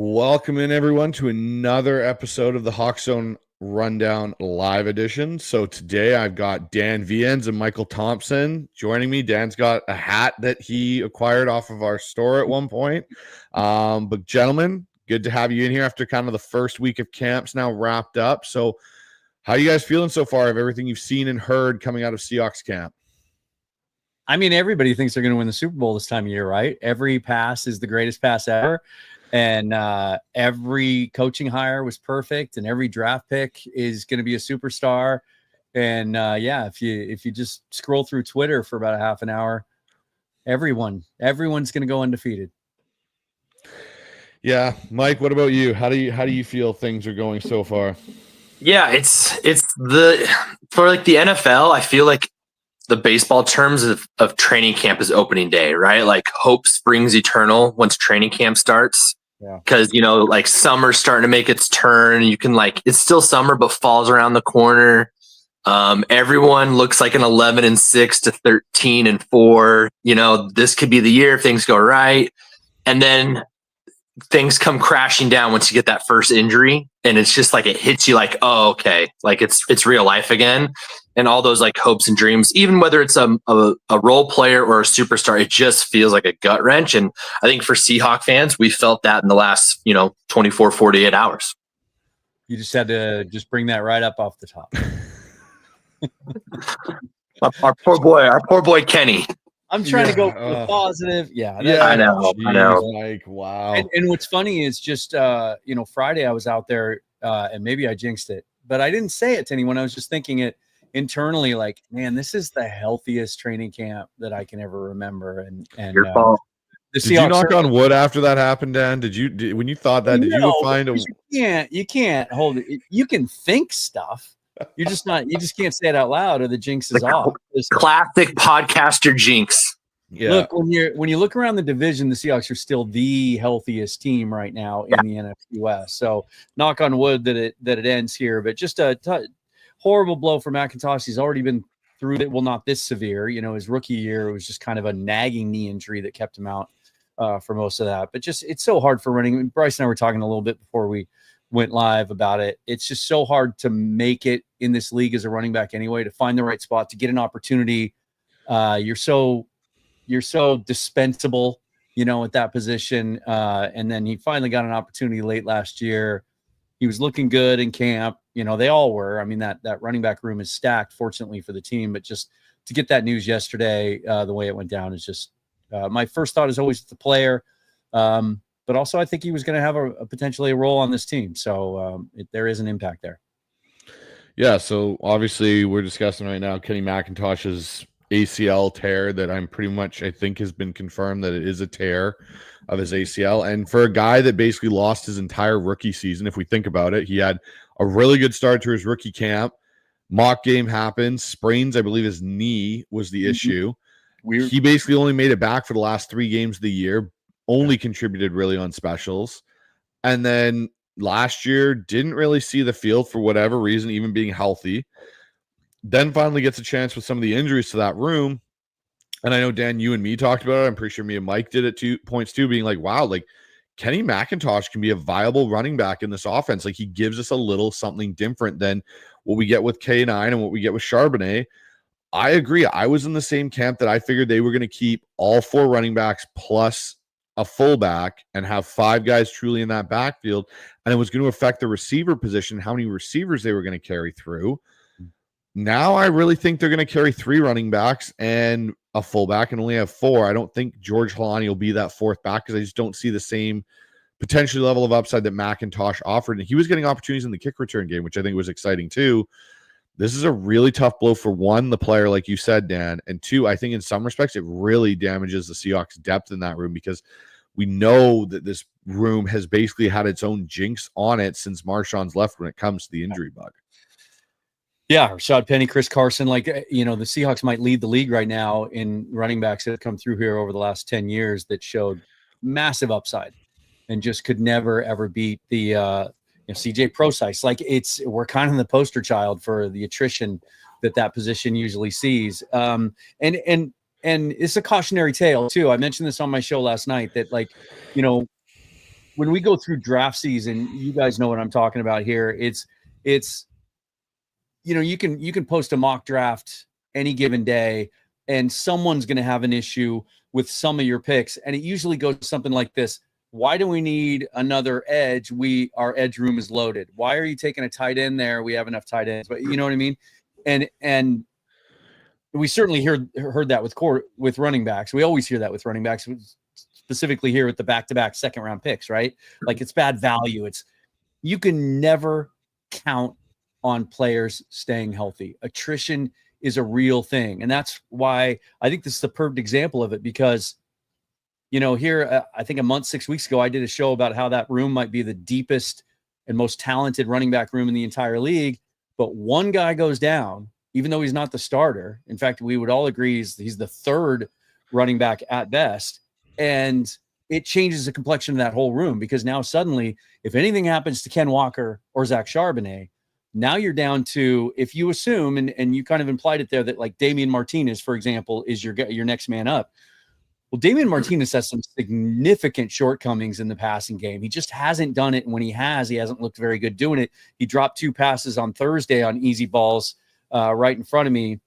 Welcome in, everyone, to another episode of the Hawkzone Rundown Live Edition. So today I've got Dan Viens and Michael Thompson joining me. Dan's got a hat that he acquired off of our store at one point. But gentlemen, good to have you in here after kind of the first week of camps now wrapped up. So how are you guys feeling so far of everything you've seen and heard coming out of Seahawks camp? I mean, everybody thinks they're going to win the Super Bowl this time of year, right? Every pass is the greatest pass ever. And every coaching hire was perfect, and every draft pick is going to be a superstar. And if you just scroll through Twitter for about a half an hour, everyone's going to go undefeated. Yeah, Mike, what about you? How do you feel things are going so far? Yeah, it's for like the NFL, I feel like the baseball terms of training camp is opening day, right? Like hope springs eternal once training camp starts. Yeah. Because, like summer's starting to make its turn. You can it's still summer, but fall's around the corner. Everyone looks like an 11-6 to 13-4. This could be the year if things go right. And then things come crashing down once you get that first injury. And it's just like, it hits you like, oh, okay. Like it's real life again. And all those like hopes and dreams, even whether it's a role player or a superstar, it just feels like a gut wrench. And I think for Seahawk fans, we felt that in the last, 24, 48 hours. You just had to just bring that right up off the top. our poor boy, Kenny. I'm trying to go for the positive. Yeah, I know. Like, wow. And what's funny is just, Friday I was out there and maybe I jinxed it, but I didn't say it to anyone. I was just thinking it internally, like, man, this is the healthiest training camp that I can ever remember. And your fault. Did you knock on wood after that happened, Dan? When you thought that, did you go find a? You can't hold it. You can think stuff. You just can't say it out loud, or the jinx is off. Classic podcaster jinx. Yeah. Look, when you look around the division, the Seahawks are still the healthiest team right now in the NFC West. So knock on wood that it ends here. But just a horrible blow for McIntosh. He's already been through it. Well, not this severe. His rookie year, it was just kind of a nagging knee injury that kept him out for most of that. But just, it's so hard for running. Bryce and I were talking a little bit before we went live about it. It's just so hard to make it in this league as a running back anyway, to find the right spot, to get an opportunity. You're so dispensable, at that position. And then he finally got an opportunity late last year. He was looking good in camp. They all were. I mean, that running back room is stacked, fortunately for the team. But just to get that news yesterday, the way it went down is just my first thought is always the player. But also I think he was going to have a potentially a role on this team. So there is an impact there. Yeah. So obviously we're discussing right now Kenny McIntosh's ACL tear that I think has been confirmed that it is a tear of his ACL. And for a guy that basically lost his entire rookie season, if we think about it, he had a really good start to his rookie camp. Mock game happened. Sprains, I believe his knee was the issue. Weird. He basically only made it back for the last 3 games of the year, only contributed really on specials. And then last year didn't really see the field for whatever reason, even being healthy. Then finally gets a chance with some of the injuries to that room. And I know, Dan, you and me talked about it. I'm pretty sure me and Mike did at 2 points too, being like, wow, like Kenny McIntosh can be a viable running back in this offense. Like he gives us a little something different than what we get with K9 and what we get with Charbonnet. I agree. I was in the same camp that I figured they were going to keep all 4 running backs plus a fullback and have 5 guys truly in that backfield. And it was going to affect the receiver position, how many receivers they were going to carry through. Now I really think they're going to carry 3 running backs and a fullback and only have 4. I don't think George Halani will be that 4th back because I just don't see the same potentially level of upside that McIntosh offered. And he was getting opportunities in the kick return game, which I think was exciting too. This is a really tough blow for 1, the player, like you said, Dan, and 2, I think in some respects it really damages the Seahawks' depth in that room because we know that this room has basically had its own jinx on it since Marshawn's left when it comes to the injury bug. Yeah, Rashad Penny, Chris Carson, the Seahawks might lead the league right now in running backs that have come through here over the last 10 years that showed massive upside and just could never, ever beat the CJ Procise. We're kind of the poster child for the attrition that position usually sees. And it's a cautionary tale too. I mentioned this on my show last night that when we go through draft season, you guys know what I'm talking about here. It's you can post a mock draft any given day, and someone's going to have an issue with some of your picks, and it usually goes something like this: why do we need another edge? Our edge room is loaded. Why are you taking a tight end there? We have enough tight ends, but you know what I mean. And we certainly heard that with running backs. We always hear that with running backs, specifically here with the back-to-back second-round picks, right? Like, it's bad value. You can never count on players staying healthy. Attrition is a real thing, and that's why I think this is the perfect example of it. Because, here I think a month, 6 weeks ago, I did a show about how that room might be the deepest and most talented running back room in the entire league, but one guy goes down, even though he's not the starter. In fact, we would all agree he's the third running back at best. And it changes the complexion of that whole room, because now suddenly, if anything happens to Ken Walker or Zach Charbonnet, now you're down to, if you assume, and you kind of implied it there, that like Damian Martinez, for example, is your next man up. Well, Damian Martinez has some significant shortcomings in the passing game. He just hasn't done it. And when he hasn't looked very good doing it. He dropped 2 passes on Thursday on easy balls right in front of me.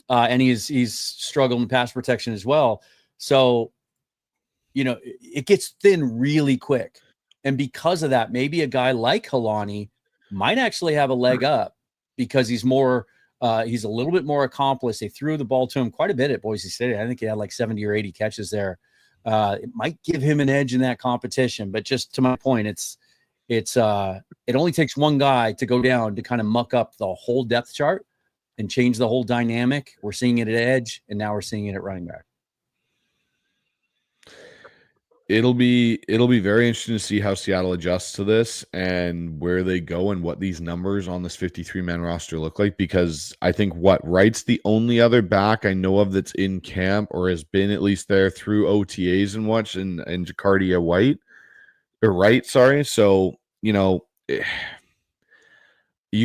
And he's struggled in pass protection as well. So, it gets thin really quick. And because of that, maybe a guy like Helani might actually have a leg up, because he's a little bit more accomplished. They threw the ball to him quite a bit at Boise State. I think he had like 70 or 80 catches there. It might give him an edge in that competition. But just to my point, it only takes one guy to go down to kind of muck up the whole depth chart and change the whole dynamic. We're seeing it at edge, and now we're seeing it at running back. It'll be very interesting to see how Seattle adjusts to this and where they go and what these numbers on this 53-man roster look like, because I think Wright's the only other back I know of that's in camp, or has been at least there through OTAs and Jacardia Wright, sorry. So, you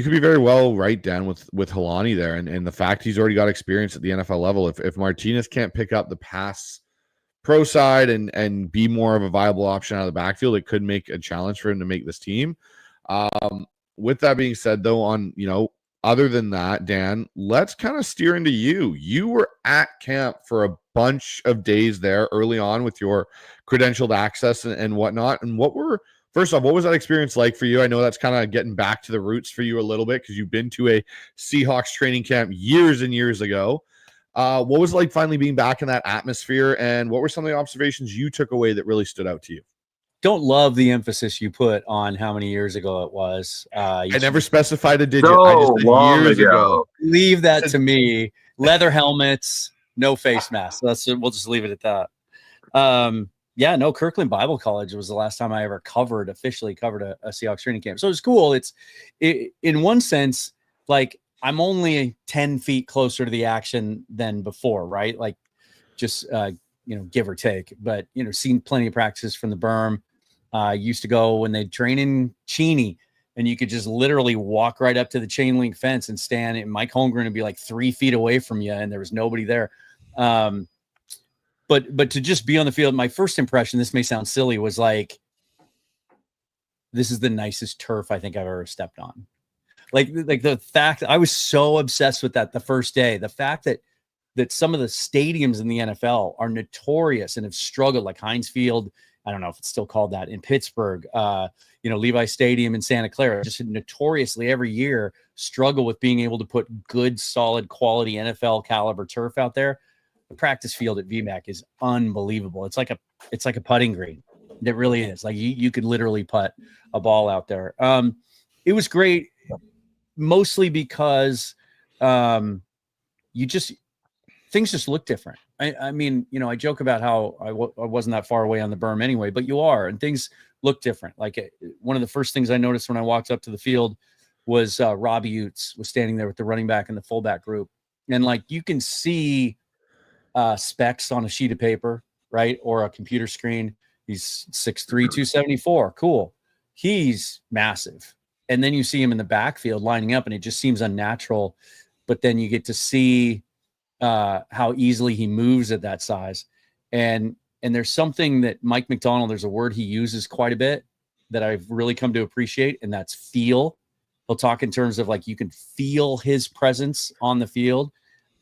could be very well right down with Helani there, and the fact he's already got experience at the NFL level. If Martinez can't pick up the pass pro side and be more of a viable option out of the backfield, it could make a challenge for him to make this team. With that being said, though, other than that, Dan, let's kind of steer into you. You were at camp for a bunch of days there early on with your credentialed access and whatnot. And first off, what was that experience like for you? I know that's kind of getting back to the roots for you a little bit, because you've been to a Seahawks training camp years and years ago. What was it like finally being back in that atmosphere, and what were some of the observations you took away that really stood out to you? Don't love the emphasis you put on how many years ago it was. I never specified a digit. So I just said years ago. Leave that to me. Leather helmets, no face masks. We'll just leave it at that. Kirkland Bible College was the last time I ever officially covered a Seahawks training camp. So it's cool. In one sense, like, I'm only 10 feet closer to the action than before, right? Like, just, give or take, but, seen plenty of practices from the berm. Used to go when they'd train in Cheney, and you could just literally walk right up to the chain link fence and stand, and Mike Holmgren would be like 3 feet away from you, and there was nobody there. But to just be on the field, my first impression, this may sound silly, was like, this is the nicest turf I think I've ever stepped on. Like the fact, I was so obsessed with that the first day. The fact that some of the stadiums in the NFL are notorious and have struggled, like Heinz Field, I don't know if it's still called that, in Pittsburgh, Levi Stadium in Santa Clara, just notoriously every year struggle with being able to put good, solid, quality NFL caliber turf out there. The practice field at VMAC is unbelievable. It's like a putting green. It really is. Like, you could literally putt a ball out there. It was great. Mostly because things just look different. I mean, I joke about how I wasn't that far away on the berm anyway, but you are, and things look different. Like, one of the first things I noticed when I walked up to the field was Robbie Utes was standing there with the running back and the fullback group. And like, you can see specs on a sheet of paper, right? Or a computer screen. He's 6'3", 274. Cool. He's massive. And then you see him in the backfield lining up, and it just seems unnatural. But then you get to see how easily he moves at that size. And there's something that Mike McDonald, there's a word he uses quite a bit that I've really come to appreciate, and that's feel. He'll talk in terms of like you can feel his presence on the field.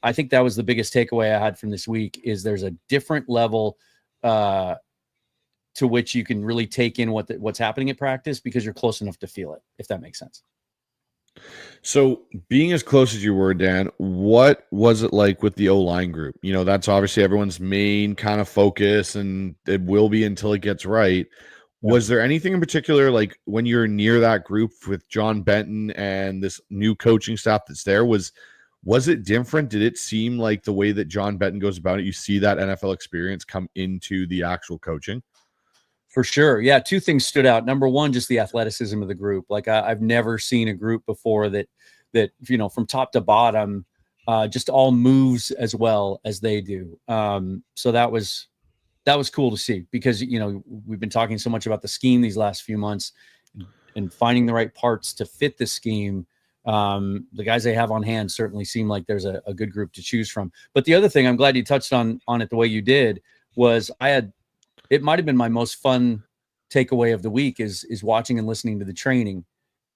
I think that was the biggest takeaway I had from this week is there's a different level to which you can really take in what's happening at practice because you're close enough to feel it, if that makes sense. So being as close as you were, Dan, what was it like with the O-line group? You know, that's obviously everyone's main kind of focus, and it will be until it gets right. Was there anything in particular, like when you're near that group with John Benton and this new coaching staff that's there, was it different? Did it seem like the way that John Benton goes about it, you see that NFL experience come into the actual coaching? For sure. Yeah. Two things stood out. Number one, just the athleticism of the group. Like I've never seen a group before that, you know, from top to bottom, just all moves as well as they do. So that was cool to see because, you know, we've been talking so much about the scheme these last few months and finding the right parts to fit the scheme. The guys they have on hand certainly seem like there's a good group to choose from. But the other thing, I'm glad you touched on it the way you did, was it might have been my most fun takeaway of the week is watching and listening to the training.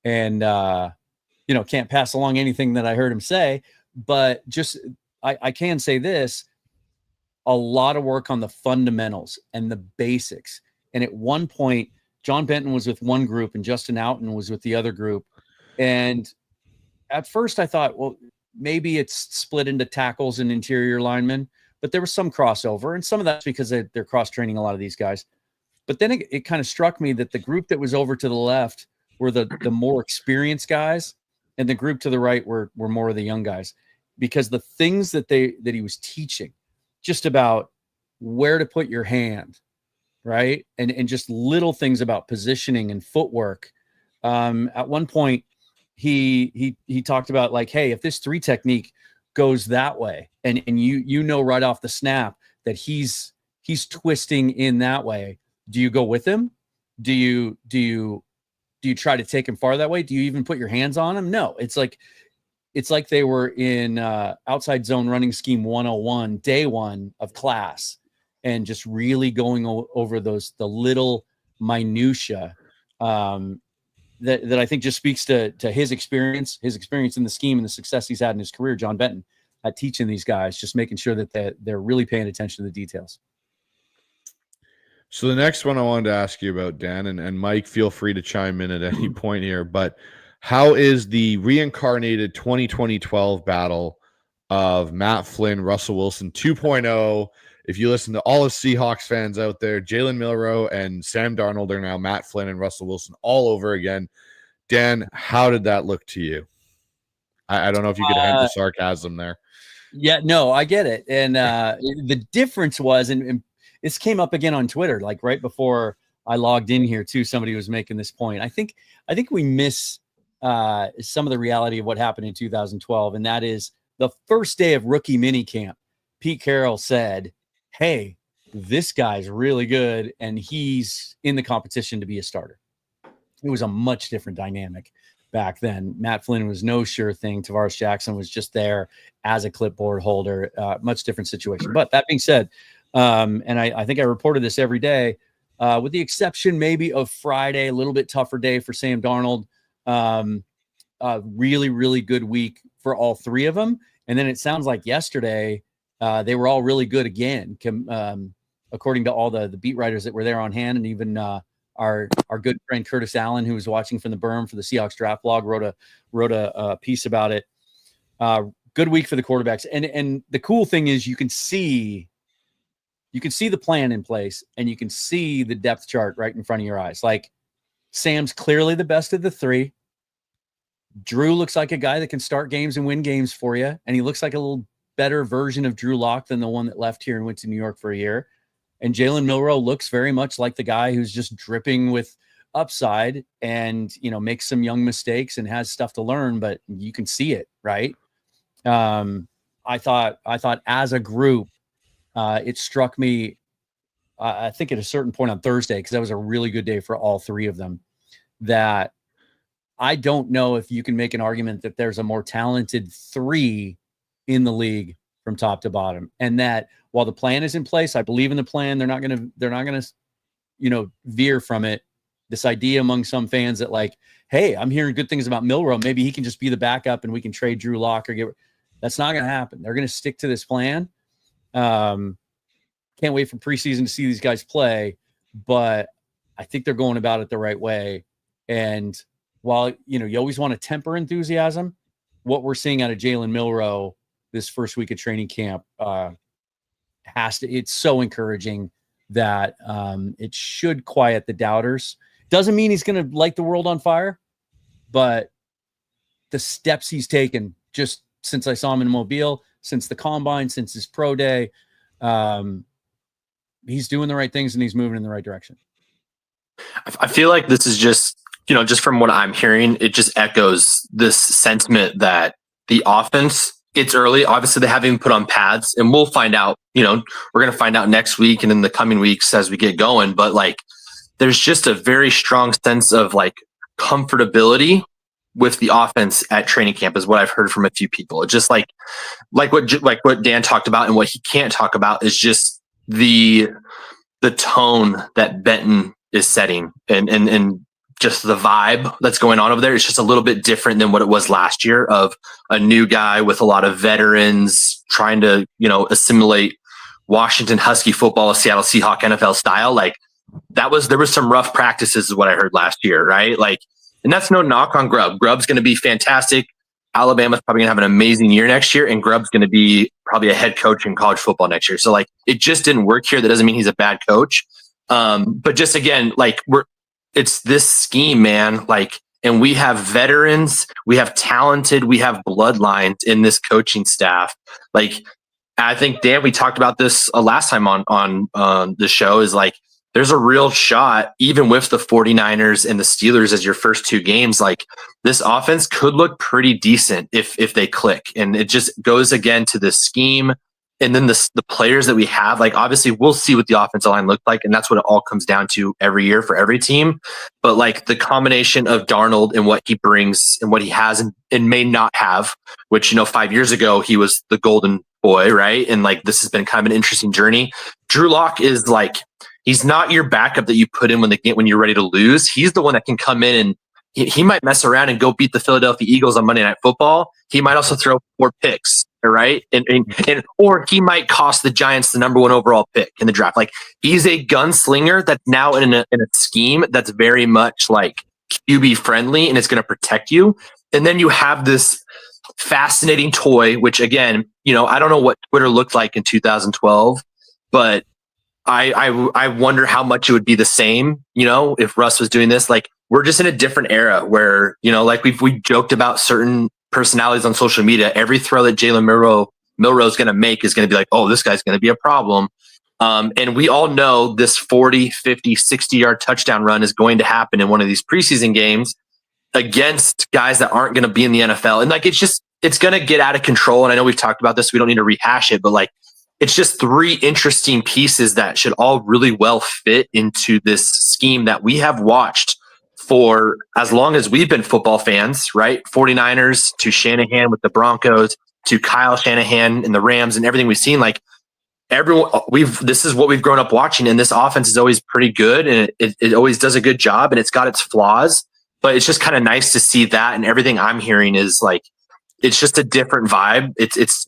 And, you know, can't pass along anything that I heard him say, but just, I can say this, a lot of work on the fundamentals and the basics. And at one point, John Benton was with one group and Justin Outen was with the other group. And at first I thought, well, maybe it's split into tackles and interior linemen, but there was some crossover, and some of that's because they're cross-training a lot of these guys. But then it kind of struck me that the group that was over to the left were the more experienced guys, and the group to the right were more of the young guys, because the things that he was teaching, just about where to put your hand, right, and just little things about positioning and footwork. At one point, he talked about like, hey, if this 3 technique goes that way, and you know right off the snap that he's twisting in that way, do you go with him? Do you try to take him far that way? Do you even put your hands on him? No. It's like they were in outside zone running scheme 101, day one of class, and just really going over the little minutia that I think just speaks to his experience in the scheme and the success he's had in his career, John Benton, at teaching these guys, just making sure that they're really paying attention to the details. So the next one I wanted to ask you about, Dan, and Mike, feel free to chime in at any point here, but how is the reincarnated 2012 battle of Matt Flynn, Russell Wilson 2.0? If you listen to all of Seahawks fans out there, Jalen Milroe and Sam Darnold are now Matt Flynn and Russell Wilson all over again. Dan, how did that look to you? I don't know if you could hint the sarcasm there. Yeah, no, I get it. And the difference was, and this came up again on Twitter, like right before I logged in here too, somebody was making this point. I think we miss some of the reality of what happened in 2012. And that is the first day of rookie minicamp, Pete Carroll said, hey, this guy's really good, and he's in the competition to be a starter. It was a much different dynamic back then. Matt Flynn was no sure thing. Tavares Jackson was just there as a clipboard holder. Much different situation. But that being said, and I think I reported this every day, with the exception maybe of Friday, a little bit tougher day for Sam Darnold. Really, really good week for all 3 of them. And then it sounds like yesterday, they were all really good again, according to all the beat writers that were there on hand, and even our good friend Curtis Allen, who was watching from the berm for the Seahawks draft blog, wrote a piece about it. Good week for the quarterbacks, and the cool thing is you can see the plan in place, and you can see the depth chart right in front of your eyes. Like, Sam's clearly the best of the 3. Drew looks like a guy that can start games and win games for you, and he looks like a little better version of Drew Lock than the one that left here and went to New York for a year. And Jalen Milroe looks very much like the guy who's just dripping with upside and, you know, makes some young mistakes and has stuff to learn, but you can see it, right? I thought as a group, it struck me, I think at a certain point on Thursday, because that was a really good day for all 3 of them, that I don't know if you can make an argument that there's a more talented 3 in the league from top to bottom. And that while the plan is in place, I believe in the plan. They're not going to, veer from it. This idea among some fans that like, hey, I'm hearing good things about Milroe. Maybe he can just be the backup and we can trade Drew Lock or that's not going to happen. They're going to stick to this plan. Can't wait for preseason to see these guys play, but I think they're going about it the right way. And while, you always want to temper enthusiasm, what we're seeing out of Jalen Milroe this first week of training camp it's so encouraging that it should quiet the doubters. Doesn't mean he's going to light the world on fire, but the steps he's taken just since I saw him in Mobile, since the combine, since his pro day, he's doing the right things and he's moving in the right direction. I feel like this is just, just from what I'm hearing, it just echoes this sentiment that the offense, it's early. Obviously, they haven't even put on pads, and we'll find out, we're going to find out next week and in the coming weeks as we get going. But like, there's just a very strong sense of like comfortability with the offense at training camp is what I've heard from a few people. It's just like what Dan talked about, and what he can't talk about is just the tone that Benton is setting and just the vibe that's going on over there. It's just a little bit different than what it was last year of a new guy with a lot of veterans trying to, assimilate Washington Husky football, Seattle Seahawk NFL style. Like there was some rough practices is what I heard last year. Right. Like, and that's no knock on Grubb. Grubb's going to be fantastic. Alabama's probably gonna have an amazing year next year, and Grubb's going to be probably a head coach in college football next year. So like, it just didn't work here. That doesn't mean he's a bad coach. But just again, like it's this scheme, man. Like, and we have veterans, we have talented, we have bloodlines in this coaching staff. Like, I think Dan, we talked about this last time on the show. Is like, there's a real shot, even with the 49ers and the Steelers as your first two games. Like, this offense could look pretty decent if they click, and it just goes again to the scheme. And then the players that we have, like, obviously we'll see what the offensive line looked like. And that's what it all comes down to every year for every team. But like the combination of Darnold and what he brings and what he has and may not have, which, 5 years ago, he was the golden boy. Right. And like, this has been kind of an interesting journey. Drew Lock is like, he's not your backup that you put in when you're ready to lose. He's the one that can come in and he might mess around and go beat the Philadelphia Eagles on Monday Night Football. He might also throw 4 picks. Right. And or he might cost the Giants the number 1 overall pick in the draft. Like, he's a gunslinger that's now in a scheme that's very much like QB friendly, and it's going to protect you. And then you have this fascinating toy, which again, I don't know what Twitter looked like in 2012, but I wonder how much it would be the same, if Russ was doing this. Like, we're just in a different era where, like we joked about certain personalities on social media. Every throw that Jalen Milroe is going to make is going to be like, oh, this guy's going to be a problem. And we all know this 40, 50, 60-yard touchdown run is going to happen in one of these preseason games against guys that aren't going to be in the NFL. And like, it's going to get out of control. And I know we've talked about this. We don't need to rehash it, but like, it's just 3 interesting pieces that should all really well fit into this scheme that we have watched for as long as we've been football fans, right? 49ers to Shanahan with the Broncos to Kyle Shanahan and the Rams and everything we've seen. Like, this is what we've grown up watching, and this offense is always pretty good, and it always does a good job, and it's got its flaws, but it's just kind of nice to see that. And everything I'm hearing is like, it's just a different vibe. It's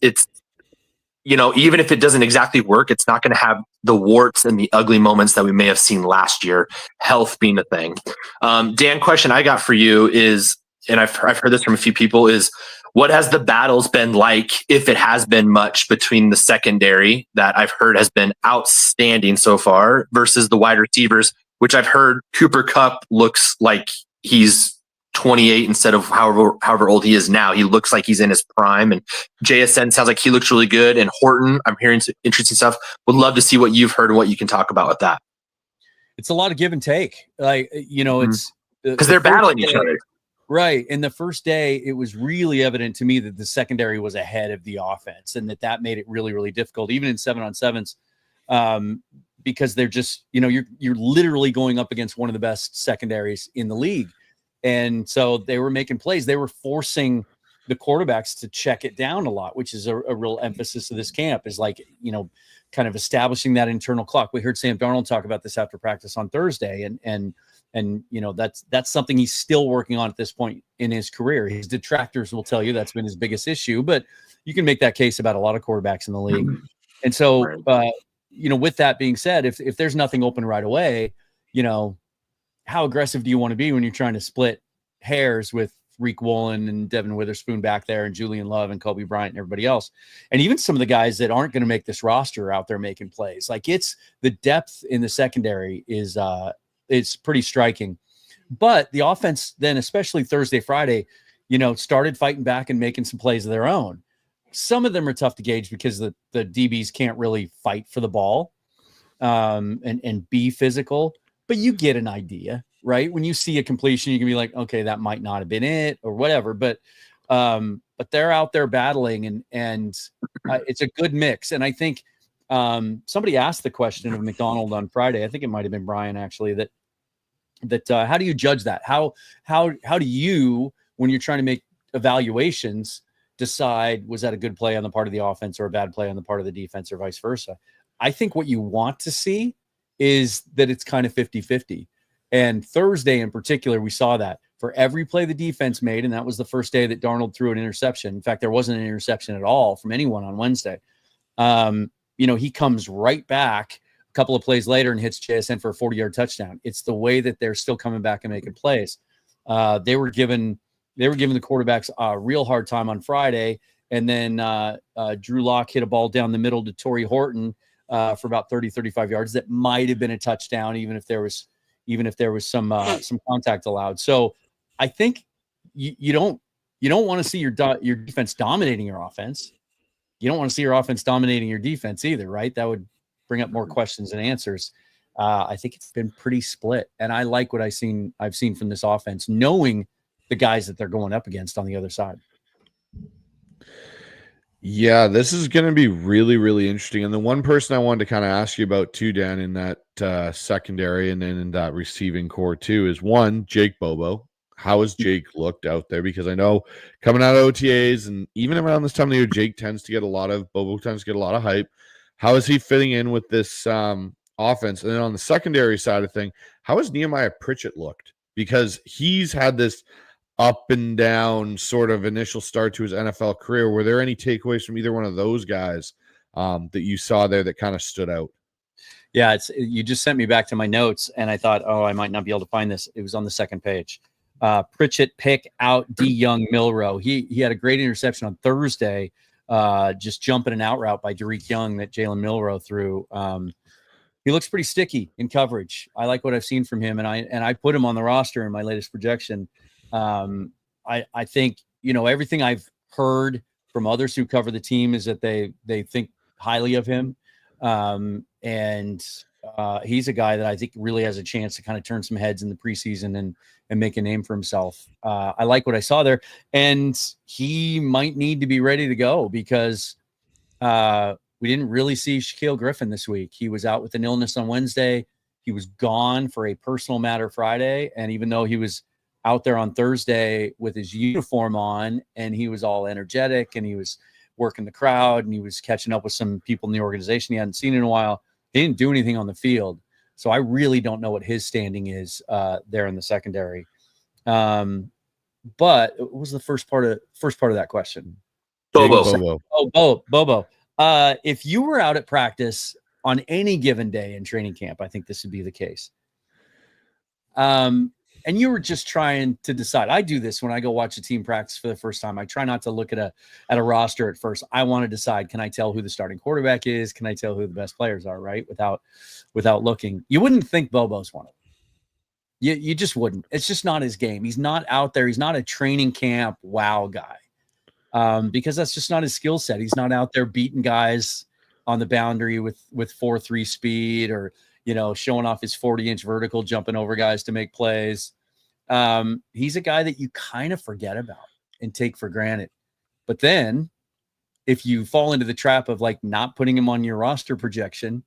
even if it doesn't exactly work, it's not going to have the warts and the ugly moments that we may have seen last year, health being a thing. Dan, question I got for you is, and I've heard this from a few people, is what has the battles been like, if it has been much, between the secondary that I've heard has been outstanding so far versus the wide receivers, which I've heard Cooper Kupp looks like he's 28 instead of however old he is now. He looks like he's in his prime, and JSN sounds like he looks really good. And Horton, I'm hearing some interesting stuff. Would love to see what you've heard and what you can talk about with that. It's a lot of give and take. Like, it's because they're battling each other. Right. And the first day, it was really evident to me that the secondary was ahead of the offense, and that made it really, really difficult, even in 7-on-7s, because they're just, you're literally going up against one of the best secondaries in the league. And so they were making plays. They were forcing the quarterbacks to check it down a lot, which is a real emphasis of this camp, is like, kind of establishing that internal clock. We heard Sam Darnold talk about this after practice on Thursday, and that's something he's still working on at this point in his career. His detractors will tell you that's been his biggest issue, but you can make that case about a lot of quarterbacks in the league. And so, with that being said, if there's nothing open right away, how aggressive do you want to be when you're trying to split hairs with Reek Woolen and Devin Witherspoon back there and Julian Love and Kobe Bryant and everybody else? And even some of the guys that aren't going to make this roster are out there making plays. Like, it's the depth in the secondary is it's pretty striking. But the offense then, especially Thursday, Friday, started fighting back and making some plays of their own. Some of them are tough to gauge because the DBs can't really fight for the ball and be physical, but you get an idea, right? When you see a completion, you can be like, okay, that might not have been it or whatever, but they're out there battling and it's a good mix. And I think somebody asked the question of McDonald on Friday. I think it might've been Brian actually, that how do you judge that? How do you, when you're trying to make evaluations, decide was that a good play on the part of the offense or a bad play on the part of the defense or vice versa? I think what you want to see is that it's kind of 50-50. And Thursday in particular, we saw that for every play the defense made, and that was the first day that Darnold threw an interception. In fact, there wasn't an interception at all from anyone on Wednesday. He comes right back a couple of plays later and hits JSN for a 40-yard touchdown. It's the way that they're still coming back and making plays. They were giving the quarterbacks a real hard time on Friday. And then Drew Lock hit a ball down the middle to Torrey Horton for about 30, 35 yards. That might've been a touchdown, even if there was some contact allowed. So I think you don't want to see your defense dominating your offense. You don't want to see your offense dominating your defense either, right? That would bring up more questions than answers. I think it's been pretty split, and I like what I've seen from this offense, knowing the guys that they're going up against on the other side. Yeah, this is going to be really, really interesting. And the one person I wanted to kind of ask you about too, Dan, in that secondary and then in that receiving core too, is one, Jake Bobo. How has Jake looked out there? Because I know coming out of OTAs and even around this time of the year, Bobo tends to get a lot of hype. How is he fitting in with this offense? And then on the secondary side of thing, how has Nehemiah Pritchett looked? Because he's had this up and down sort of initial start to his NFL career. Were there any takeaways from either one of those guys that you saw there that kind of stood out? Yeah, you just sent me back to my notes, and I thought, I might not be able to find this. It was on the second page. Pritchett pick out D. Young Milrow. He had a great interception on Thursday, just jumping an out route by Derek Young that Jalen Milrow threw. He looks pretty sticky in coverage. I like what I've seen from him, and I put him on the roster in my latest projection. I think, everything I've heard from others who cover the team is that they think highly of him. And he's a guy that I think really has a chance to kind of turn some heads in the preseason and make a name for himself. I like what I saw there, and he might need to be ready to go because we didn't really see Shaquille Griffin this week. He was out with an illness on Wednesday. He was gone for a personal matter Friday. And even though he was out there on Thursday with his uniform on and he was all energetic and he was working the crowd and he was catching up with some people in the organization he hadn't seen in a while, he didn't do anything on the field. So I really don't know what his standing is there in the secondary. But what was the first part of that question? Bobo. Bobo. If you were out at practice on any given day in training camp, I think this would be the case. And you were just trying to decide. I do this when I go watch a team practice for the first time. I try not to look at a roster at first. I want to decide, can I tell who the starting quarterback is? Can I tell who the best players are, right? Without looking. You wouldn't think Bobo's one of them. You just wouldn't. It's just not his game. He's not out there. He's not a training camp wow guy. Because that's just not his skill set. He's not out there beating guys on the boundary with 4.3 speed or, showing off his 40-inch vertical, jumping over guys to make plays. He's a guy that you kind of forget about and take for granted. But then if you fall into the trap of like not putting him on your roster projection,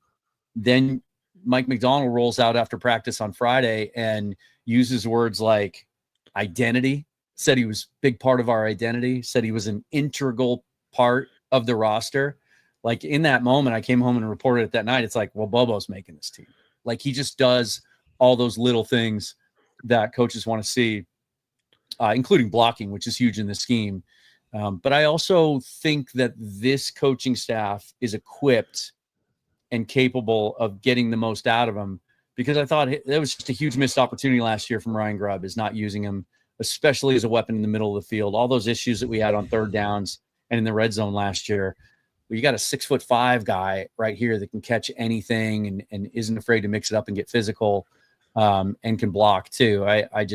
then Mike McDonald rolls out after practice on Friday and uses words like identity, said he was a big part of our identity, said he was an integral part of the roster. Like in that moment, I came home and reported it that night. It's like, well, Bobo's making this team. Like he just does all those little things that coaches want to see, including blocking, which is huge in the scheme. But I also think that this coaching staff is equipped and capable of getting the most out of him, because I thought that was just a huge missed opportunity last year from Ryan Grubb, is not using him, especially as a weapon in the middle of the field. All those issues that we had on third downs and in the red zone last year. Well, you got a 6'5" guy right here that can catch anything and isn't afraid to mix it up and get physical, and can block too. I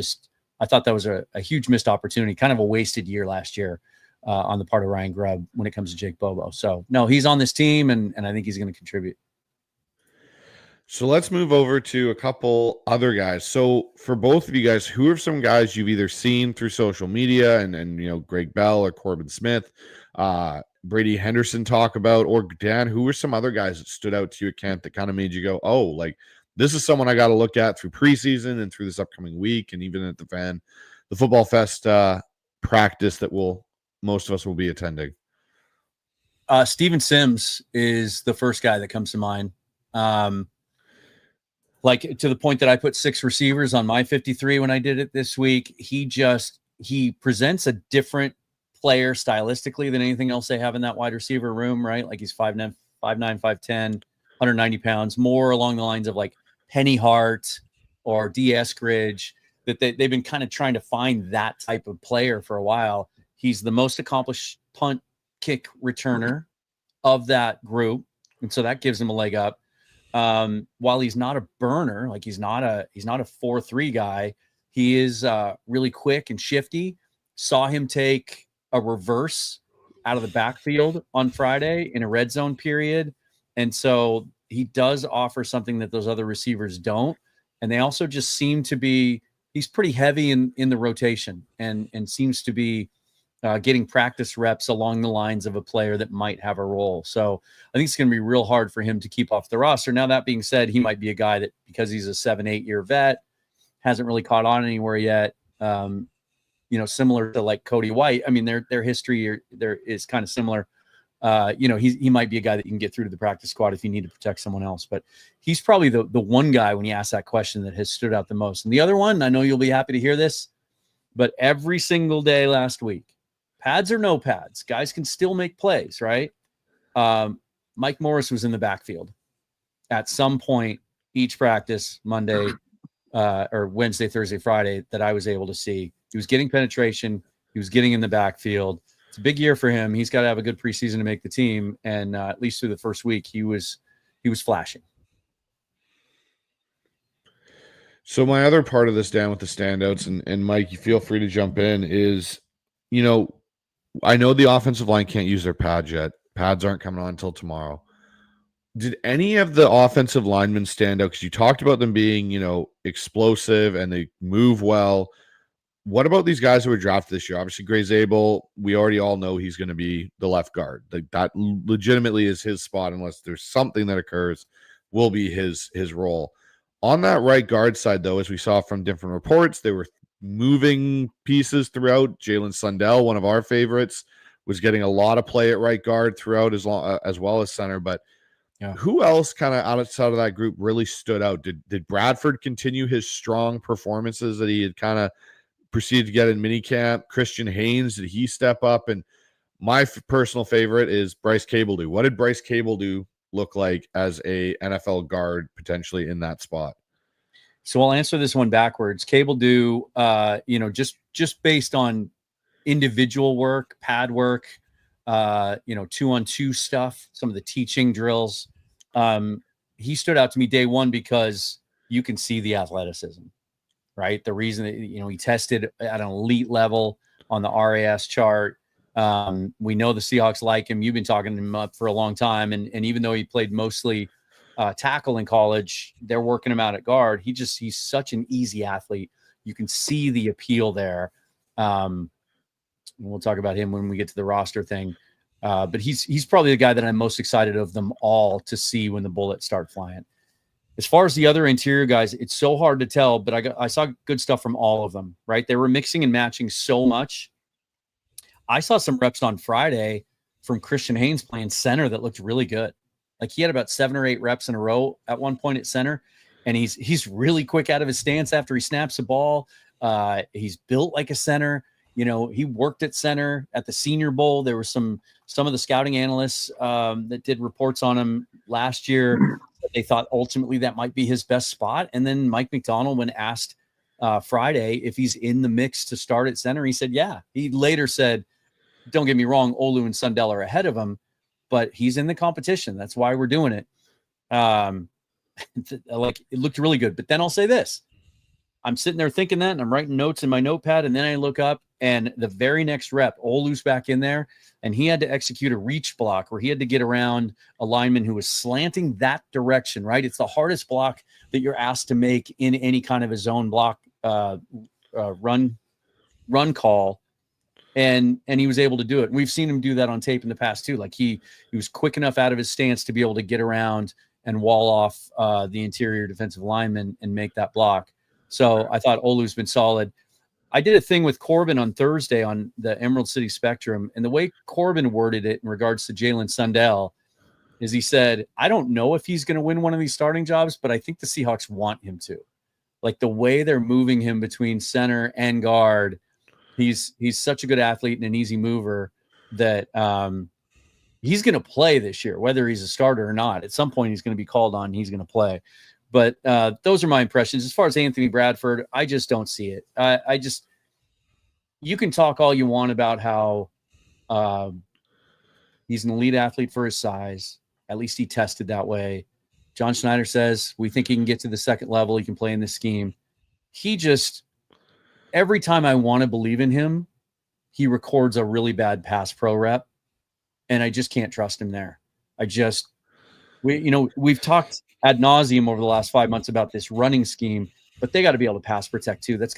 thought that was a huge missed opportunity, kind of a wasted year last year on the part of Ryan Grubb when it comes to Jake Bobo. So no, he's on this team, and I think he's going to contribute. So let's move over to a couple other guys. So for both of you guys, who are some guys you've either seen through social media and you know, Greg Bell or Corbin Smith, Brady Henderson talk about, or Dan, who were some other guys that stood out to you at camp that kind of made you go, oh, like this is someone I got to look at through preseason and through this upcoming week, and even at the Football Fest practice that most of us will be attending? Steven Sims is the first guy that comes to mind. Like to the point that I put 6 receivers on my 53 when I did it this week. He presents a different player stylistically than anything else they have in that wide receiver room, right? Like he's 5'9", 5'10", 190 pounds, more along the lines of like Penny Hart or D. Eskridge, that they've been kind of trying to find that type of player for a while. He's the most accomplished punt kick returner of that group, and so that gives him a leg up. While he's not a burner, like he's not a 4-3 guy, he is really quick and shifty. Saw him take a reverse out of the backfield on Friday in a red zone period. And so he does offer something that those other receivers don't. And they also just seem to be, he's pretty heavy in the rotation and seems to be getting practice reps along the lines of a player that might have a role. So I think it's going to be real hard for him to keep off the roster. Now, that being said, he might be a guy that, because he's a 7-8 year vet, hasn't really caught on anywhere yet. Similar to like Cody White. I mean, their history there is kind of similar. He might be a guy that you can get through to the practice squad if you need to protect someone else, but he's probably the one guy when you ask that question that has stood out the most. And the other one, I know you'll be happy to hear this, but every single day last week, pads or no pads, guys can still make plays, right? Mike Morris was in the backfield at some point each practice, Monday or Wednesday, Thursday, Friday, that I was able to see. He was getting penetration. He was getting in the backfield. It's a big year for him. He's got to have a good preseason to make the team. And at least through the first week, he was flashing. So my other part of this, Dan, with the standouts, and Mike, you feel free to jump in, is, I know the offensive line can't use their pads yet. Pads aren't coming on until tomorrow. Did any of the offensive linemen stand out? Because you talked about them being, explosive and they move well. What about these guys who were drafted this year? Obviously, Gray Zabel, we already all know he's going to be the left guard. That legitimately is his spot, unless there's something that occurs, will be his role. On that right guard side, though, as we saw from different reports, there were moving pieces throughout. Jalen Sundell, one of our favorites, was getting a lot of play at right guard throughout as well as center. But who else kind of outside of that group really stood out? Did Bradford continue his strong performances that he had kind of proceeded to get in minicamp? Christian Haynes, did he step up? And my personal favorite is Bryce Cabledew. What did Bryce Cabledew look like as a NFL guard potentially in that spot? So I'll answer this one backwards. Cabledew, just based on individual work, pad work, 2-on-2 stuff, some of the teaching drills. He stood out to me day one because you can see the athleticism, right? The reason that, he tested at an elite level on the RAS chart. We know the Seahawks like him. You've been talking him up for a long time. And even though he played mostly tackle in college, they're working him out at guard. He's such an easy athlete. You can see the appeal there. We'll talk about him when we get to the roster thing. But he's probably the guy that I'm most excited of them all to see when the bullets start flying. As far as the other interior guys, it's so hard to tell, but I saw good stuff from all of them, right? They were mixing and matching so much. I saw some reps on Friday from Christian Haynes playing center that looked really good. Like he had about 7 or 8 reps in a row at one point at center, and he's really quick out of his stance after he snaps the ball. He's built like a center. You know, he worked at center at the Senior Bowl. There were some of the scouting analysts that did reports on him last year. They thought ultimately that might be his best spot. And then Mike McDonald, when asked Friday if he's in the mix to start at center, he said, yeah. He later said, don't get me wrong, Olu and Sundell are ahead of him, but he's in the competition. That's why we're doing it. Like it looked really good. But then I'll say this. I'm sitting there thinking that, and I'm writing notes in my notepad, and then I look up, and the very next rep, Olu's back in there, and he had to execute a reach block where he had to get around a lineman who was slanting that direction, right? It's the hardest block that you're asked to make in any kind of a zone block run call. And he was able to do it. And we've seen him do that on tape in the past too. Like he was quick enough out of his stance to be able to get around and wall off the interior defensive lineman and make that block. So I thought Olu's been solid. I did a thing with Corbin on Thursday on the Emerald City Spectrum, and the way Corbin worded it in regards to Jalen Sundell is he said, I don't know if he's going to win one of these starting jobs, but I think the Seahawks want him to. Like the way they're moving him between center and guard, he's such a good athlete and an easy mover that he's going to play this year, whether he's a starter or not. At some point, he's going to be called on. He's going to play. But those are my impressions. As far as Anthony Bradford, I just don't see it. You can talk all you want about how he's an elite athlete for his size. At least he tested that way. John Schneider says, we think he can get to the second level. He can play in this scheme. He just, every time I want to believe in him, he records a really bad pass pro rep. And I just can't trust him there. We've talked ad nauseum over the last 5 months about this running scheme, but they got to be able to pass protect too. That's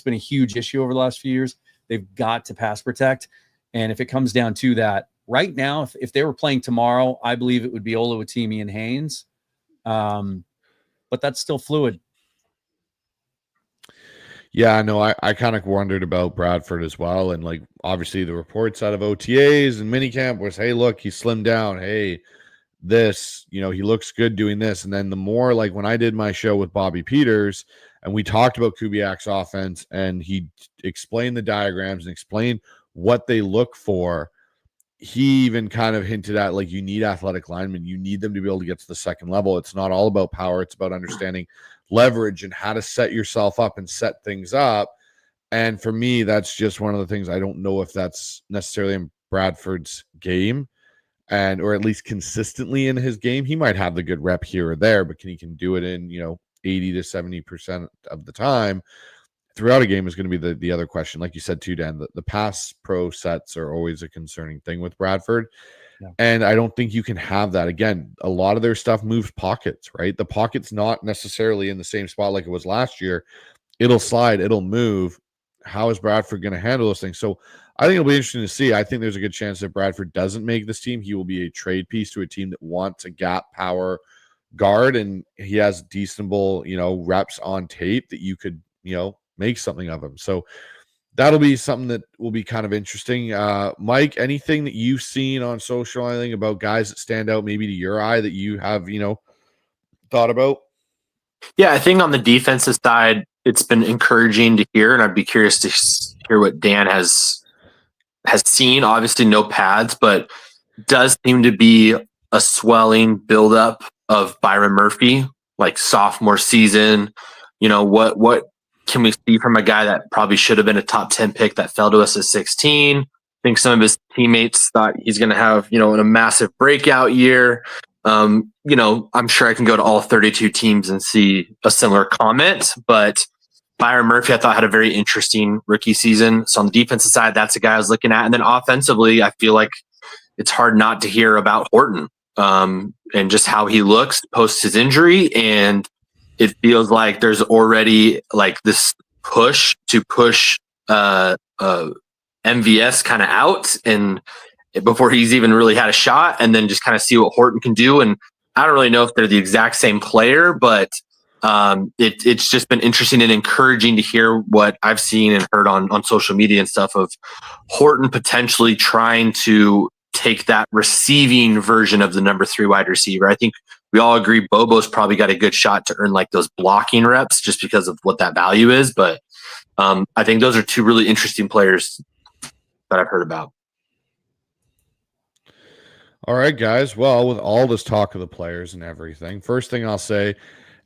been a huge issue over the last few years. They've got to pass protect. And if it comes down to that right now, if they were playing tomorrow, I believe it would be Oluwatimi and Haynes. But that's still fluid. Yeah, no, I kind of wondered about Bradford as well. And like, obviously the reports out of OTAs and minicamp was, hey, look, he slimmed down. Hey, he looks good doing this. And then the more, like when I did my show with Bobby Peters and we talked about Kubiak's offense and he explained the diagrams and explained what they look for, he even kind of hinted at, like, you need athletic linemen. You need them to be able to get to the second level. It's not all about power. It's about understanding leverage and how to set yourself up and set things up. And for me, that's just one of the things. I don't know if that's necessarily in Bradford's game, or at least consistently in his game. He might have the good rep here or there, but he can do it in 80 to 70% of the time throughout a game is going to be the other question. Like you said too, Dan, the pass pro sets are always a concerning thing with Bradford. Yeah. And I don't think you can have that. Again, a lot of their stuff moves pockets, right? The pocket's not necessarily in the same spot like it was last year. It'll slide, it'll move. How is Bradford going to handle those things? So I think it'll be interesting to see. I think there's a good chance that Bradford doesn't make this team. He will be a trade piece to a team that wants a gap power guard, and he has decentable, reps on tape that you could, make something of him. So that'll be something that will be kind of interesting. Mike, anything that you've seen on social, anything about guys that stand out maybe to your eye that you have, thought about? Yeah, I think on the defensive side, it's been encouraging to hear, and I'd be curious to hear what Dan has seen. Obviously, no pads, but does seem to be a swelling buildup of Byron Murphy, like sophomore season. What can we see from a guy that probably should have been a top 10 pick that fell to us at 16? I think some of his teammates thought he's going to have, a massive breakout year. I'm sure I can go to all 32 teams and see a similar comment, but Byron Murphy, I thought, had a very interesting rookie season. So on the defensive side, that's a guy I was looking at. And then offensively, I feel like it's hard not to hear about Horton and just how he looks post his injury. And it feels like there's already like this push to push MVS kind of out and before he's even really had a shot, and then just kind of see what Horton can do. And I don't really know if they're the exact same player, but it's just been interesting and encouraging to hear what I've seen and heard on social media and stuff of Horton potentially trying to take that receiving version of the number 3 wide receiver. I think we all agree Bobo's probably got a good shot to earn like those blocking reps just because of what that value is. But I think those are 2 really interesting players that I've heard about. All right, guys. Well, with all this talk of the players and everything, first thing I'll say,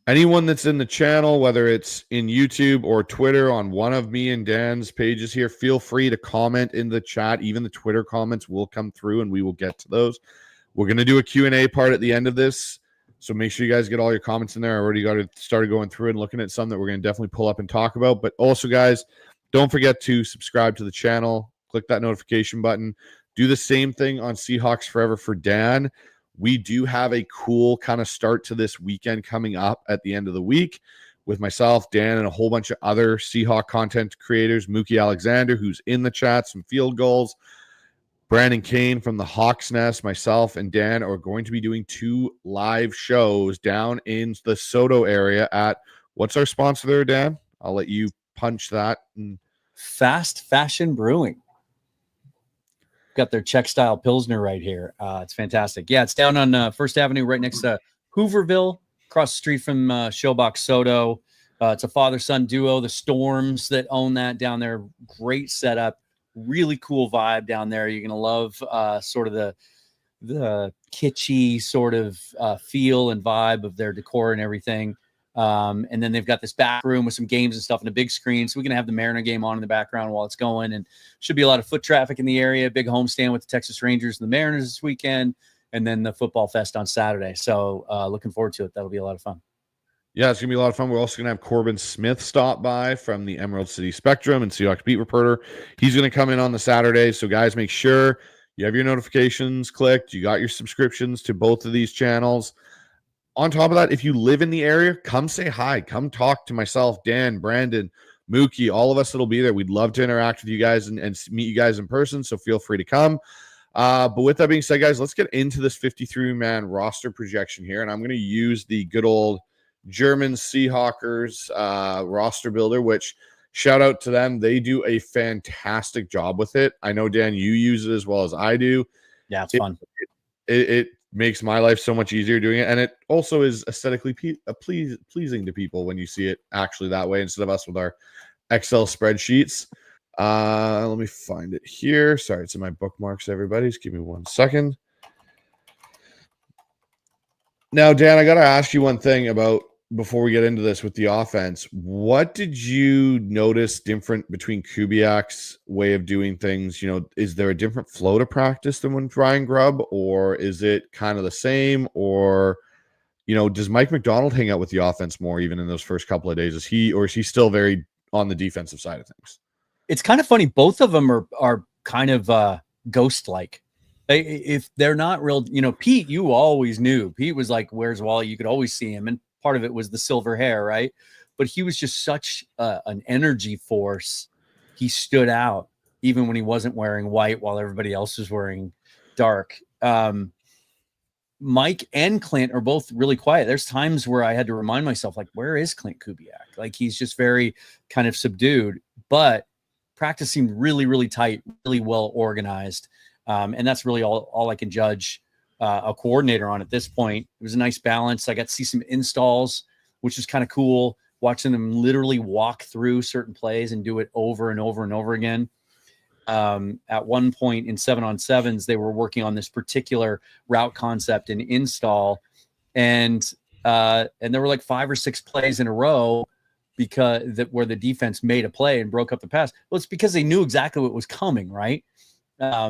anyone that's in the channel, whether it's in YouTube or Twitter on one of me and Dan's pages here, feel free to comment in the chat. Even the Twitter comments will come through and we will get to those. We're going to do a Q&A part at the end of this, so make sure you guys get all your comments in there. I already started going through and looking at some that we're going to definitely pull up and talk about. But also, guys, don't forget to subscribe to the channel. Click that notification button. Do the same thing on Seahawks Forever for Dan. We do have a cool kind of start to this weekend coming up at the end of the week with myself, Dan, and a whole bunch of other Seahawk content creators. Mookie Alexander, who's in the chat, some field goals. Brandon Kane from the Hawks Nest, myself, and Dan are going to be doing 2 live shows down in the Soto area at, what's our sponsor there, Dan? I'll let you punch that. Fast Fashion Brewing. Got their Czech style Pilsner right here. It's fantastic. Yeah, it's down on First Avenue, right next to Hooverville, across the street from Showbox Soto. It's a father-son duo, the Storms, that own that down there. Great setup, really cool vibe down there. You're gonna love sort of the kitschy sort of feel and vibe of their decor and everything. And then they've got this back room with some games and stuff and a big screen. So we're going to have the Mariner game on in the background while it's going, and should be a lot of foot traffic in the area. Big homestand with the Texas Rangers and the Mariners this weekend, and then the football fest on Saturday. So looking forward to it. That'll be a lot of fun. Yeah, it's going to be a lot of fun. We're also going to have Corbin Smith stop by from the Emerald City Spectrum and Seahawks beat reporter. He's going to come in on the Saturday. So guys, make sure you have your notifications clicked. You got your subscriptions to both of these channels. On top of that, if you live in the area, come say hi. Come talk to myself, Dan, Brandon, Mookie, all of us that'll be there. We'd love to interact with you guys and meet you guys in person, so feel free to come. But with that being said, guys, let's get into this 53-man roster projection here, and I'm going to use the good old German Seahawkers roster builder, which shout out to them. They do a fantastic job with it. I know, Dan, you use it as well as I do. Yeah, it's fun. It makes my life so much easier doing it, and it also is aesthetically pleasing to people when you see it actually that way instead of us with our Excel spreadsheets. Let me find it here. Sorry, it's in my bookmarks, everybody. Just give me 1 second. Now, Dan, I got to ask you one thing about before we get into this with the offense. What did you notice different between Kubiak's way of doing things? You know, is there a different flow to practice than when Ryan Grubb, or is it kind of the same? Or, you know, does Mike McDonald hang out with the offense more even in those first couple of days? Is he still very on the defensive side of things? It's kind of funny. Both of them are kind of ghost-like. If they're not real, you know, Pete, you always knew. Pete was like, where's Wally? You could always see him. And part of it was the silver hair, right? But he was just such an energy force. He stood out even when he wasn't wearing white while everybody else was wearing dark. Mike and Clint are both really quiet. There's times where I had to remind myself, like, where is Clint Kubiak? Like, he's just very kind of subdued, but practice seemed really, really tight, really well organized. And that's really all I can judge a coordinator on at this point. It was a nice balance. I got to see some installs, which was kind of cool, watching them literally walk through certain plays and do it over and over and over again. At one point in 7-on-7s, they were working on this particular route concept and install. And there were like 5 or 6 plays in a row where the defense made a play and broke up the pass. Well, it's because they knew exactly what was coming, right?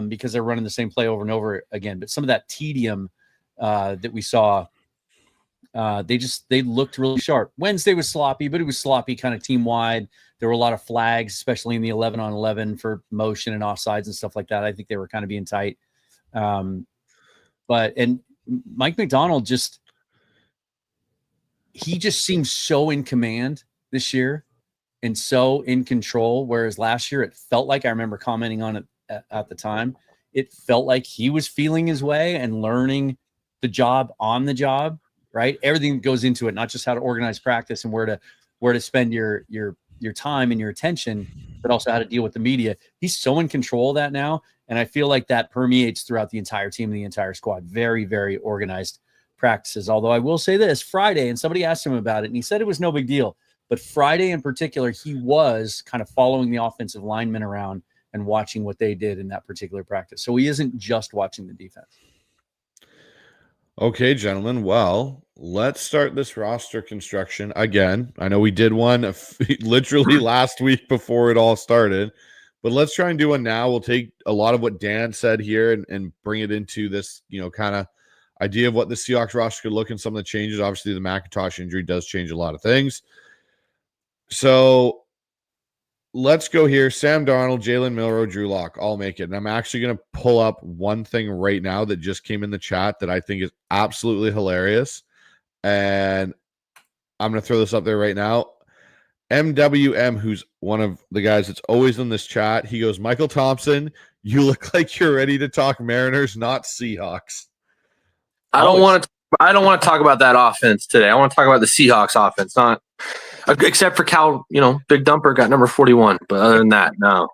Because they're running the same play over and over again. But some of that tedium that we saw, they looked really sharp. Wednesday was sloppy, but it was sloppy kind of team wide. There were a lot of flags, especially in the 11-on-11 for motion and offsides and stuff like that. I think they were kind of being tight. And Mike McDonald he just seems so in command this year and so in control. Whereas last year it felt like, I remember commenting on it at the time, it felt like he was feeling his way and learning the job on the job, right? Everything goes into it, not just how to organize practice and where to spend your time and your attention, but also how to deal with the media. He's so in control of that now. And I feel like that permeates throughout the entire team and the entire squad. Very, very organized practices. Although I will say this, Friday, and somebody asked him about it, and he said it was no big deal. But Friday in particular, he was kind of following the offensive linemen around and watching what they did in that particular practice. So he isn't just watching the defense. Okay, gentlemen. Well, let's start this roster construction again. I know we did one literally last week before it all started, but let's try and do one now. We'll take a lot of what Dan said here and bring it into this, kind of idea of what the Seahawks roster could look and some of the changes. Obviously, the McIntosh injury does change a lot of things. So let's go here. Sam Darnold, Jalen Milroe, Drew Lock, all make it. And I'm actually going to pull up one thing right now that just came in the chat that I think is absolutely hilarious. And I'm going to throw this up there right now. MWM, who's one of the guys that's always in this chat, he goes, Michael Thompson, you look like you're ready to talk Mariners, not Seahawks. I don't want to talk about that offense today. I want to talk about the Seahawks offense, not except for Cal, Big Dumper got number 41. But other than that, no.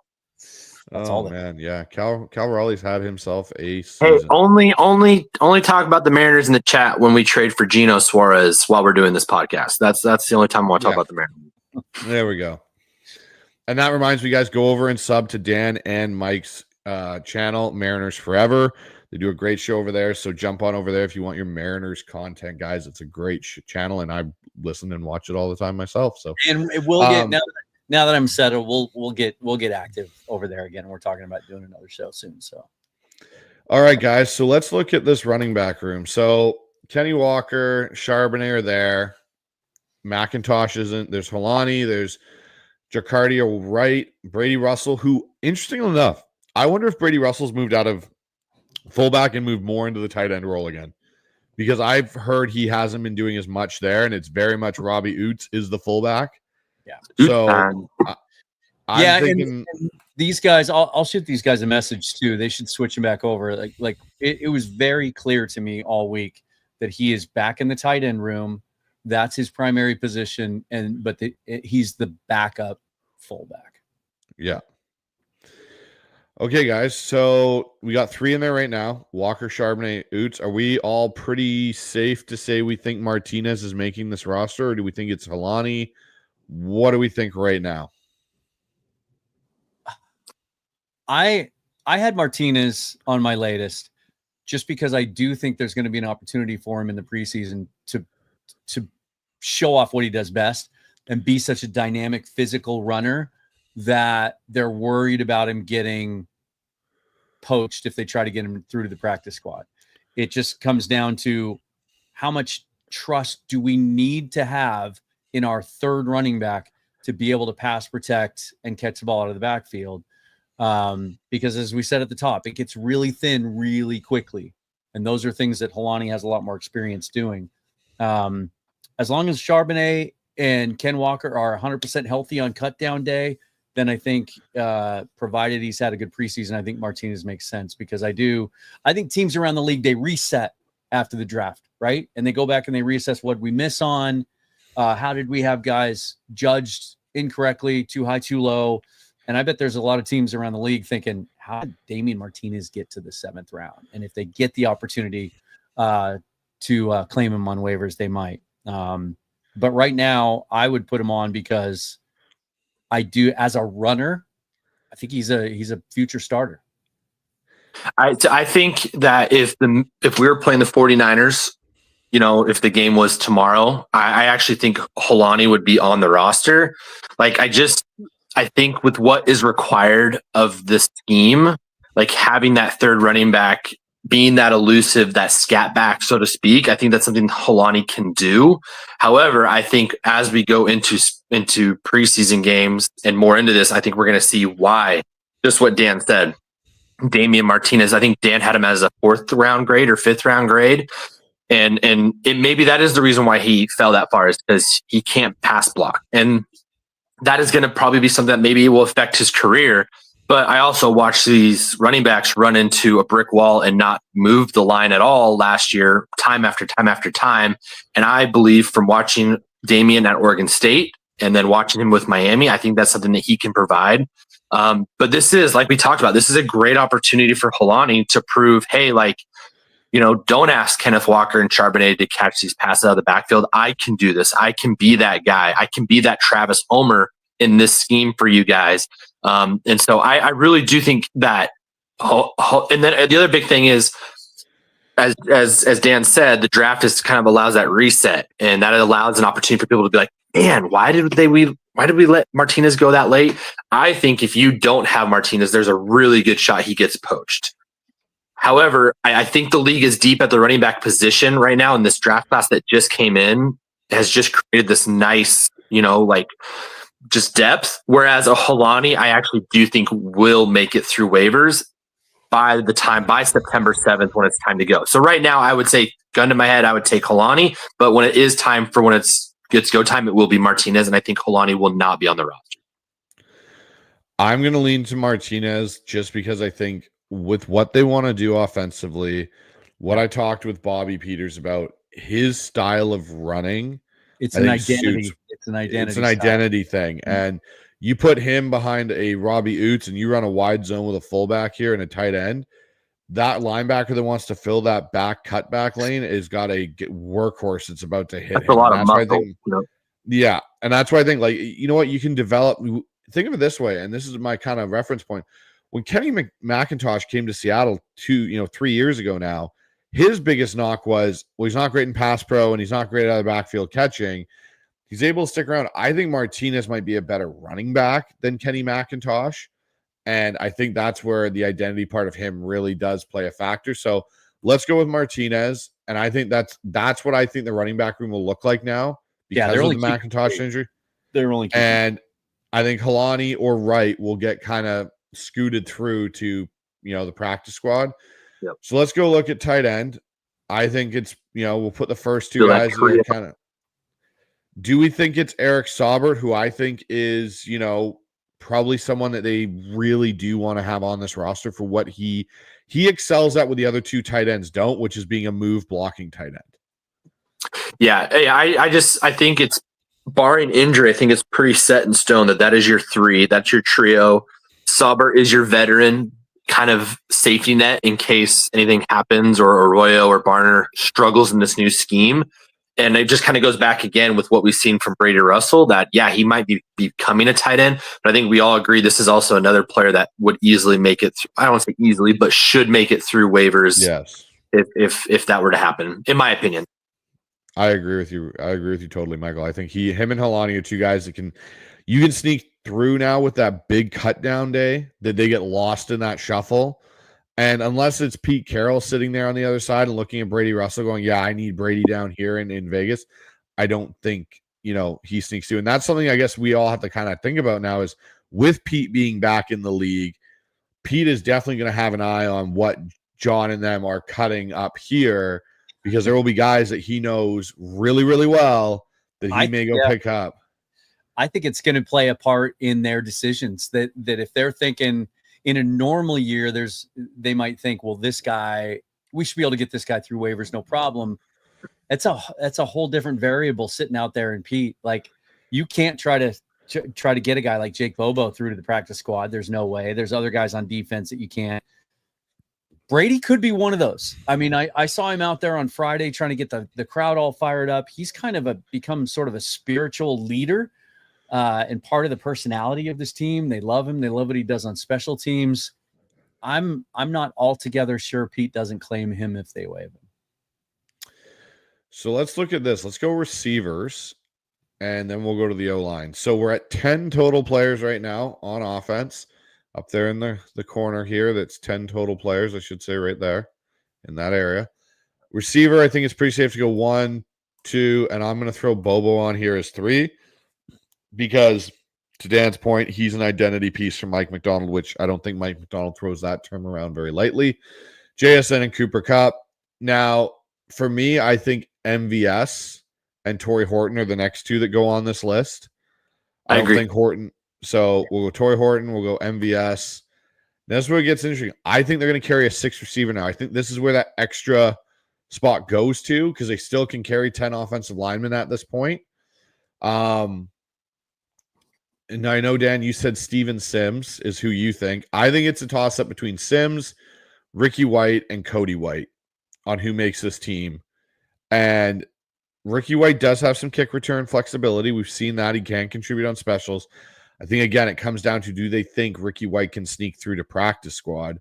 That's all man. Yeah. Cal Raleigh's had himself a season. Hey, only talk about the Mariners in the chat when we trade for Geno Suarez while we're doing this podcast. That's the only time I want to talk about the Mariners. There we go. And that reminds me, guys, go over and sub to Dan and Mike's channel, Mariners Forever. They do a great show over there, so jump on over there if you want your Mariners content, guys. It's a great channel, and I listen and watch it all the time myself. So, and it will get now that I'm settled, we'll get active over there again. We're talking about doing another show soon. So, all right, guys. So let's look at this running back room. So Kenny Walker, Charbonnet are there. McIntosh isn't. There's Holani. There's Jacardia Wright, Brady Russell. Who, interestingly enough, I wonder if Brady Russell's moved out of fullback and move more into the tight end role again, because I've heard he hasn't been doing as much there, and it's very much Robbie Oates is the fullback. Yeah. So I'm thinking and these guys, I'll shoot these guys a message too. They should switch him back over. Like it was very clear to me all week that he is back in the tight end room. That's his primary position, but he's the backup fullback. Yeah. Okay, guys, so we got 3 in there right now. Walker, Charbonnet, Oates. Are we all pretty safe to say we think Martinez is making this roster, or do we think it's Holani? What do we think right now? I had Martinez on my latest just because I do think there's going to be an opportunity for him in the preseason to show off what he does best and be such a dynamic physical runner that they're worried about him getting poached if they try to get him through to the practice squad. It just comes down to how much trust do we need to have in our third running back to be able to pass protect and catch the ball out of the backfield. Because as we said at the top, it gets really thin really quickly. And those are things that Holani has a lot more experience doing. As long as Charbonnet and Ken Walker are 100% healthy on cut down day, then I think, provided he's had a good preseason, I think Martinez makes sense, because I think teams around the league, they reset after the draft, right? And they go back and they reassess what we miss on. How did we have guys judged incorrectly, too high, too low? And I bet there's a lot of teams around the league thinking, how did Damian Martinez get to the 7th round? And if they get the opportunity to claim him on waivers, they might. But right now, I would put him on because I do, as a runner, I think he's a future starter. I think that if we were playing the 49ers, if the game was tomorrow, I actually think Holani would be on the roster. Like, I think with what is required of this scheme, like having that third running back, being that elusive, that scat back, so to speak, I think that's something Holani can do. However, I think as we go into preseason games and more into this, I think we're going to see why, just what Dan said. Damian Martinez, I think Dan had him as a 4th round grade or 5th round grade. And maybe that is the reason why he fell that far, is because he can't pass block. And that is going to probably be something that maybe will affect his career. But I also watched these running backs run into a brick wall and not move the line at all last year, time after time after time. And I believe from watching Damian at Oregon State and then watching him with Miami, I think that's something that he can provide. But this is, like we talked about, this is a great opportunity for Helani to prove, hey, like, you know, don't ask Kenneth Walker and Charbonnet to catch these passes out of the backfield. I can do this. I can be that guy. I can be that Travis Homer in this scheme for you guys. And so I really do think that. And then the other big thing is, as Dan said, the draft is kind of allows that reset, and that allows an opportunity for people to be like, man, why did we let Martinez go that late? I think if you don't have Martinez, there's a really good shot he gets poached. However, I think the league is deep at the running back position right now, and this draft class that just came in has just created this nice, you know, like just depth. Whereas a Helani, I actually do think will make it through waivers by September 7th when it's time to go. So right now, I would say, gun to my head, I would take Helani, but when it is time for when it's go time, it will be Martinez, and I think Helani will not be on the roster. I'm going to lean to Martinez just because I think with what they want to do offensively, what I talked with Bobby Peters about, his style of running, it's an identity. It's an identity thing. Mm-hmm. And you put him behind a Robbie Oots and you run a wide zone with a fullback here and a tight end, that linebacker that wants to fill that back cutback lane has got a workhorse that's about to hit. That's him. A lot of muscle. Yeah. And that's why I think, like, you know what, you can develop. Think of it this way, and this is my kind of reference point. When Kenny McIntosh came to Seattle 3 years ago now, his biggest knock was, well, he's not great in pass pro and he's not great out of the backfield catching. He's able to stick around. I think Martinez might be a better running back than Kenny McIntosh. And I think that's where the identity part of him really does play a factor. So let's go with Martinez. And I think that's what I think the running back room will look like now because of the McIntosh injury. They're only and I think Helani or Wright will get kind of scooted through to, the practice squad. Yep. So let's go look at tight end. I think it's, we'll put the first two guys that kind of. Do we think it's Eric Saubert, who I think is, probably someone that they really do want to have on this roster for what he excels at with the other two tight ends don't, which is being a move blocking tight end. Yeah. I think it's, barring injury, I think it's pretty set in stone that is your three. That's your trio. Saubert is your veteran kind of safety net in case anything happens or Arroyo or Barner struggles in this new scheme. And it just kind of goes back again with what we've seen from Brady Russell that, yeah, he might be becoming a tight end, but I think we all agree this is also another player that would easily make it. I don't want to say easily, but should make it through waivers. Yes. If that were to happen, in my opinion. I agree with you. I agree with you totally, Michael. I think him and Helani are two guys that you can sneak through now with that big cut down day that they get lost in that shuffle. And unless it's Pete Carroll sitting there on the other side and looking at Brady Russell going, yeah, I need Brady down here in Vegas, I don't think, he sneaks through. And that's something I guess we all have to kind of think about now is with Pete being back in the league, Pete is definitely going to have an eye on what John and them are cutting up here because there will be guys that he knows really, really well that he may go pick up. I think it's going to play a part in their decisions that if they're thinking in a normal year, they might think, well, this guy, we should be able to get this guy through waivers. No problem. That's a whole different variable sitting out there in Pete. Like you can't try to get a guy like Jake Bobo through to the practice squad. There's no way. There's other guys on defense that you can't. Brady could be one of those. I mean, I saw him out there on Friday trying to get the crowd all fired up. He's kind of become sort of a spiritual leader and part of the personality of this team. They love him. They love what he does on special teams. I'm not altogether sure Pete doesn't claim him if they waive him. So let's look at this. Let's go receivers, and then we'll go to the O-line. So we're at 10 total players right now on offense. Up there in the corner here, that's 10 total players, I should say, right there in that area. Receiver, I think it's pretty safe to go 1, 2, and I'm going to throw Bobo on here as 3 because, to Dan's point, he's an identity piece from Mike McDonald, which I don't think Mike McDonald throws that term around very lightly. JSN and Cooper Kupp. Now, for me, I think MVS and Torrey Horton are the next two that go on this list. I don't agree. think Horton. So we'll go Torrey Horton, we'll go MVS. That's where it gets interesting. I think they're going to carry a 6th receiver now. I think this is where that extra spot goes to because they still can carry 10 offensive linemen at this point. And I know, Dan, you said Steven Sims is who you think. I think it's a toss-up between Sims, Ricky White, and Cody White on who makes this team. And Ricky White does have some kick return flexibility. We've seen that. He can contribute on specials. I think, again, it comes down to do they think Ricky White can sneak through to practice squad?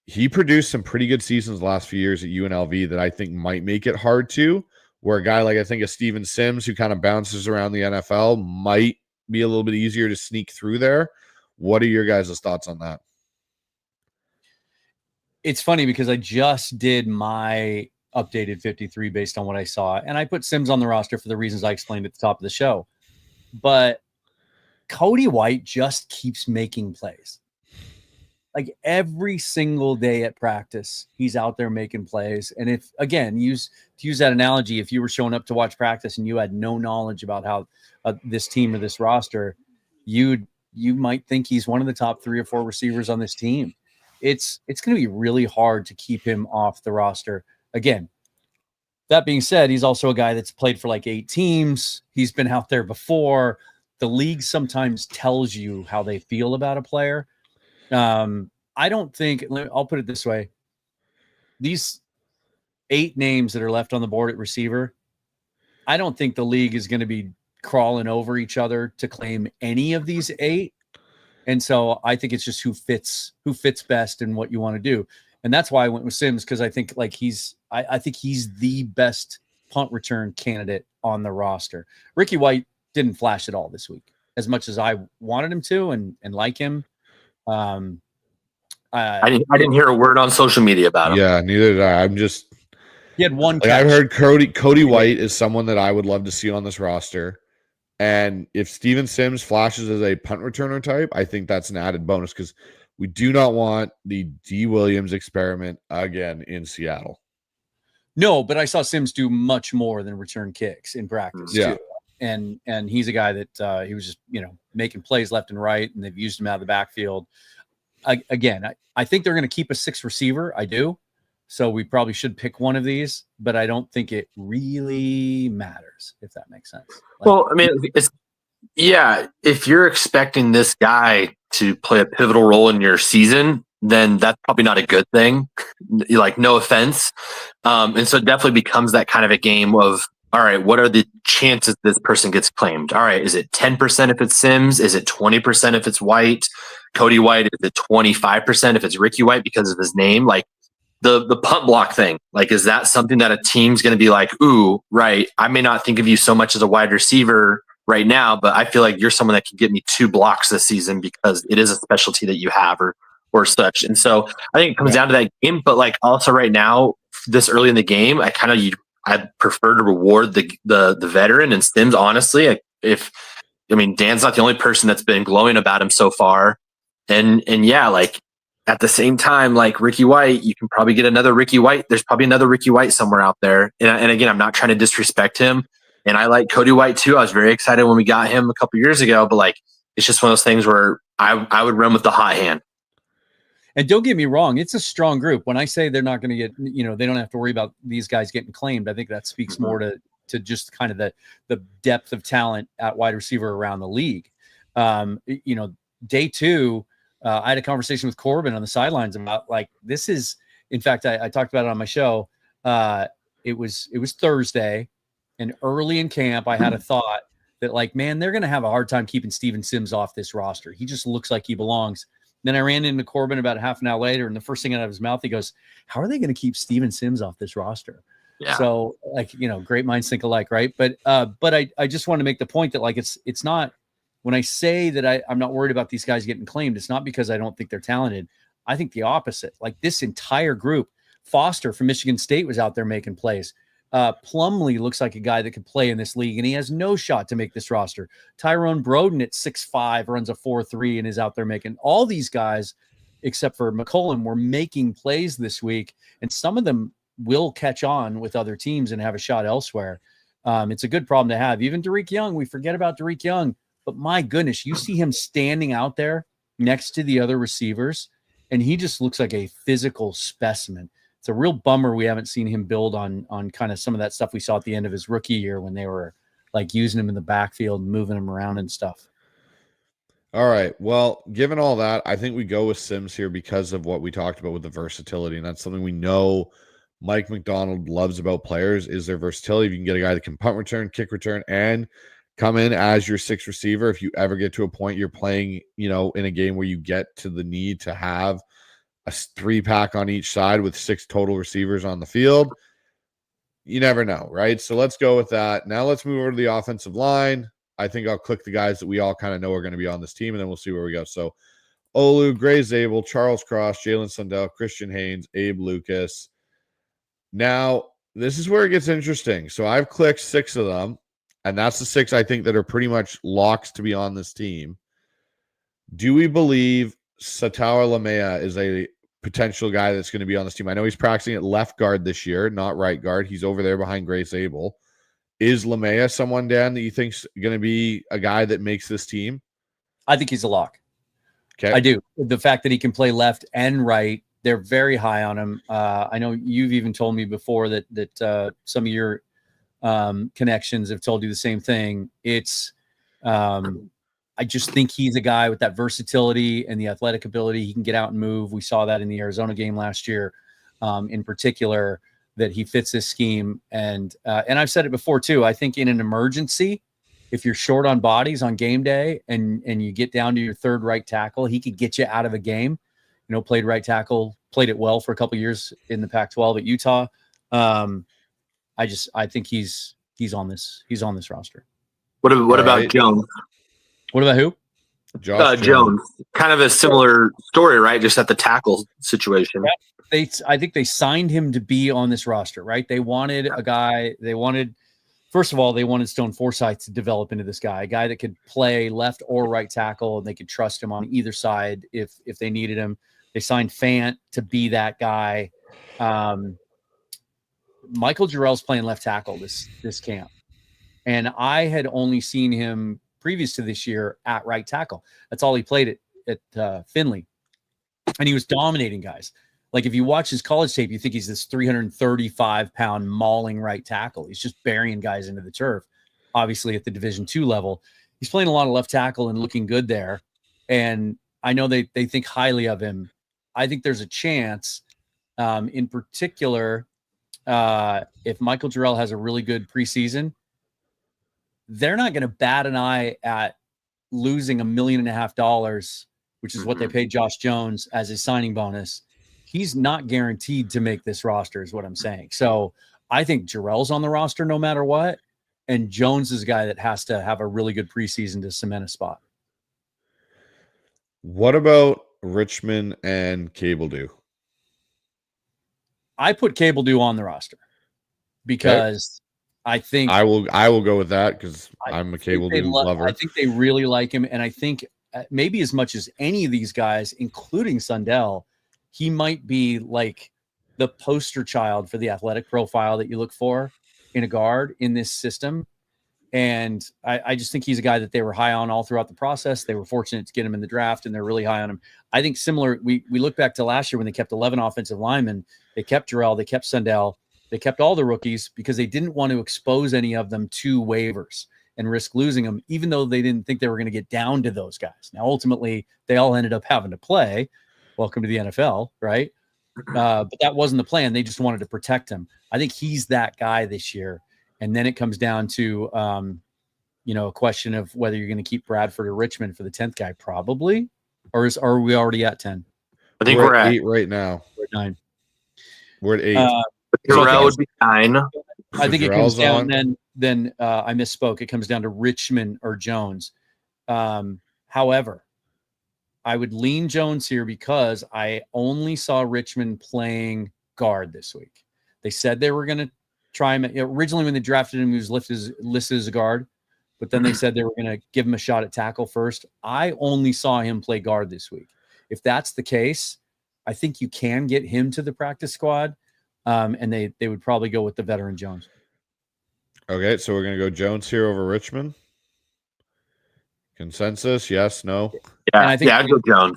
He produced some pretty good seasons the last few years at UNLV that I think might make it hard to, where a guy like I think a Steven Sims who kind of bounces around the NFL might be a little bit easier to sneak through there. What are your guys' thoughts on that? It's funny because I just did my updated 53 based on what I saw, and I put Sims on the roster for the reasons I explained at the top of the show. But Cody White just keeps making plays. Like every single day at practice, he's out there making plays. And if, again, to use that analogy, if you were showing up to watch practice and you had no knowledge about how this team or this roster, you might think he's one of the top 3 or 4 receivers on this team. It's going to be really hard to keep him off the roster. Again, that being said, he's also a guy that's played for like 8 teams. He's been out there before. The league sometimes tells you how they feel about a player. I don't think, I'll put it this way. These 8 names that are left on the board at receiver, I don't think the league is going to be crawling over each other to claim any of these 8. And so I think it's just who fits best and what you want to do. And that's why I went with Sims, because I think like I think he's the best punt return candidate on the roster. Ricky White didn't flash at all this week, as much as I wanted him to and like him. I didn't hear a word on social media about him. Yeah, neither did I. He had one catch. I've heard Cody White is someone that I would love to see on this roster. And if Steven Sims flashes as a punt returner type, I think that's an added bonus because we do not want the D. Williams experiment again in Seattle. No, but I saw Sims do much more than return kicks in practice too. And he's a guy that he was just, making plays left and right, and they've used him out of the backfield. I think they're going to keep a 6th receiver. I do. So we probably should pick one of these, but I don't think it really matters, if that makes sense. Well, I mean, if you're expecting this guy to play a pivotal role in your season, then that's probably not a good thing. Like, no offense. And so it definitely becomes that kind of a game of, all right, what are the chances this person gets claimed? All right, is it 10% if it's Sims? Is it 20% if it's White? Cody White, is it 25% if it's Ricky White because of his name? Like the punt block thing, like, is that something that a team's going to be like, ooh, right, I may not think of you so much as a wide receiver right now, but I feel like you're someone that can get me 2 blocks this season because it is a specialty that you have or such. And so I think it comes down to that game, but like also right now, this early in the game, I'd prefer to reward the veteran and Sims, honestly. Dan's not the only person that's been glowing about him so far. And yeah, like at the same time, like Ricky White, you can probably get another Ricky White. There's probably another Ricky White somewhere out there. And again, I'm not trying to disrespect him. And I like Cody White too. I was very excited when we got him a couple years ago, but like, it's just one of those things where I would run with the hot hand. And don't get me wrong, it's a strong group. When I say they're not going to get, they don't have to worry about these guys getting claimed, I think that speaks more to just kind of the depth of talent at wide receiver around the league. Day 2, I had a conversation with Corbin on the sidelines about like, this is, in fact, I talked about it on my show. It was Thursday, and early in camp, I had a thought that like, man, they're going to have a hard time keeping Steven Sims off this roster. He just looks like he belongs. Then I ran into Corbin about half an hour later, and the first thing out of his mouth, he goes, how are they going to keep Steven Sims off this roster? Yeah. So like, great minds think alike. Right. But I just want to make the point that like, it's not, when I say that I'm not worried about these guys getting claimed, it's not because I don't think they're talented. I think the opposite. Like this entire group, Foster from Michigan State was out there making plays. Plumlee looks like a guy that could play in this league, and he has no shot to make this roster. Tyrone Broden at 6'5" runs a 4.3 and is out there making. All these guys, except for McCollum, were making plays this week, and some of them will catch on with other teams and have a shot elsewhere. It's a good problem to have. Even Derek Young, we forget about Derek Young, but my goodness, you see him standing out there next to the other receivers, and he just looks like a physical specimen. It's a real bummer we haven't seen him build on kind of some of that stuff we saw at the end of his rookie year when they were like using him in the backfield and moving him around and stuff. All right. Well, given all that, I think we go with Sims here because of what we talked about with the versatility. And that's something we know Mike McDonald loves about players is their versatility. If you can get a guy that can punt return, kick return, and come in as your sixth receiver, if you ever get to a point you're playing, in a game where you get to the need to have a 3-pack on each side with 6 total receivers on the field, you never know, right? So let's go with that. Now let's move over to the offensive line. I think I'll click the guys that we all kind of know are going to be on this team, and then we'll see where we go. So Olu, Gray Zabel, Charles Cross, Jalen Sundell, Christian Haynes, Abe Lucas. Now, this is where it gets interesting. So I've clicked 6 of them, and that's the 6 I think that are pretty much locks to be on this team. Do we believe Sataoa Lamea is a potential guy that's going to be on this team? I know he's practicing at left guard this year, not right guard. He's over there behind Gray Zabel. Is Lamea someone, Dan, that you think's going to be a guy that makes this team? I think he's a lock. Okay. I do. The fact that he can play left and right, they're very high on him. I know you've even told me before that some of your connections have told you the same thing. It's I just think he's a guy with that versatility and the athletic ability. He can get out and move. We saw that in the Arizona game last year, in particular, that he fits this scheme. And I've said it before too. I think in an emergency, if you're short on bodies on game day and you get down to your third right tackle, he could get you out of a game. Played right tackle, played it well for a couple of years in the Pac-12 at Utah. I think he's on this roster. What about right. Jones? What about who? Jones. Kind of a similar story, right? Just at the tackle situation. Yeah. I think they signed him to be on this roster, right? They wanted a guy. First of all, they wanted Stone Forsythe to develop into this guy, a guy that could play left or right tackle, and they could trust him on either side if they needed him. They signed Fant to be that guy. Michael Jarrell's playing left tackle this camp, and I had only seen him previous to this year at right tackle. That's all he played at Finley, and he was dominating guys. Like if you watch his college tape, you think he's this 335-pound mauling right tackle. He's just burying guys into the turf. Obviously, at the Division II level, he's playing a lot of left tackle and looking good there. And I know they think highly of him. I think there's a chance, in particular, if Michael Jarrell has a really good preseason, they're not going to bat an eye at losing $1.5 million, which is what they paid Josh Jones as his signing bonus. He's not guaranteed to make this roster, is what I'm saying. So I think Jarrell's on the roster no matter what, and Jones is a guy that has to have a really good preseason to cement a spot. What about Richmond and Cable Dew? I put Cable Dew on the roster because I think I will go with that because I'm a Cable Dew lover. I think they really like him, and I think maybe as much as any of these guys, including Sundell, he might be like the poster child for the athletic profile that you look for in a guard in this system. And I just think he's a guy that they were high on all throughout the process. They were fortunate to get him in the draft, and they're really high on him. I think similar, we look back to last year when they kept 11 offensive linemen. They kept Jarrell, they kept Sundell, they kept all the rookies because they didn't want to expose any of them to waivers and risk losing them, even though they didn't think they were going to get down to those guys. Now, ultimately, they all ended up having to play. Welcome to the NFL, right? But that wasn't the plan. They just wanted to protect him. I think he's that guy this year. And then it comes down to, a question of whether you're going to keep Bradford or Richmond for the 10th guy, probably. Or are we already at 10? I think we're at 8 right now. We're at 9. We're at 8. Jarrell would be 9. I think it comes down then I misspoke. It comes down to Richmond or Jones. However, I would lean Jones here because I only saw Richmond playing guard this week. They said they were going to try him. Originally, when they drafted him, he was listed as a guard, but then they said they were going to give him a shot at tackle first. I only saw him play guard this week. If that's the case, I think you can get him to the practice squad, and they would probably go with the veteran Jones. Okay, so we're going to go Jones here over Richmond. Consensus? Yes, no? Yeah, I'd go Jones.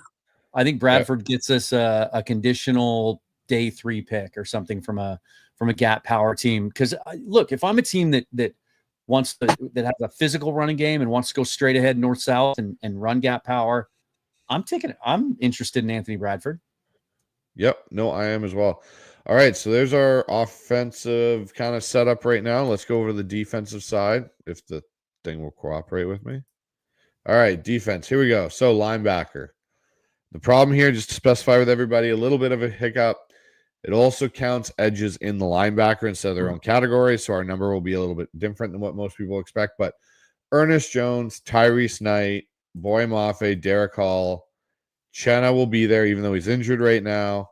I think Bradford gets us a conditional day 3 pick or something from a gap power team. Because look, if I'm a team that has a physical running game and wants to go straight ahead north south and run gap power, I'm interested in Anthony Bradford. Yep. No, I am as well. All right. So there's our offensive kind of setup right now. Let's go over to the defensive side if the thing will cooperate with me. All right. Defense. Here we go. So linebacker. The problem here, just to specify with everybody, a little bit of a hiccup. It also counts edges in the linebacker instead of their own category. So our number will be a little bit different than what most people expect. But Ernest Jones, Tyrese Knight, Boye Mafe, Derek Hall, Chenna will be there, even though he's injured right now.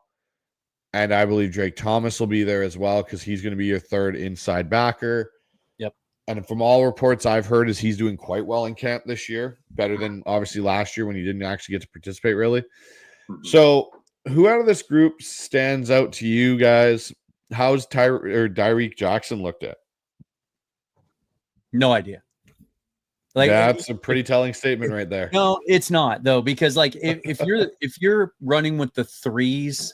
And I believe Drake Thomas will be there as well because he's going to be your third inside backer. Yep. And from all reports I've heard is he's doing quite well in camp this year, better than obviously last year when he didn't actually get to participate really. So who out of this group stands out to you guys? How's Tyreek Jackson looked at? No idea. Like, that's a pretty telling statement right there. No, it's not though, because like if you're running with the threes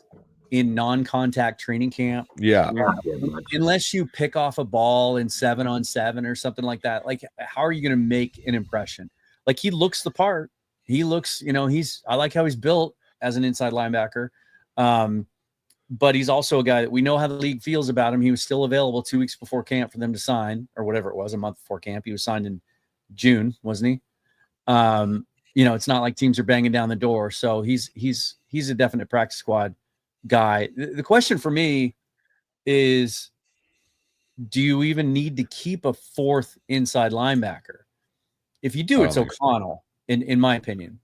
in non-contact training camp, unless you pick off a ball in 7-on-7 or something like that, like how are you going to make an impression? Like he looks the part. He looks, I like how he's built as an inside linebacker. But he's also a guy that we know how the league feels about him. He was still available 2 weeks before camp for them to sign, or whatever it was, a month before camp. He was signed in June, wasn't he? It's not like teams are banging down the door. So he's a definite practice squad guy. The question for me is, do you even need to keep a fourth inside linebacker? If you do, it's O'Connell, in my opinion.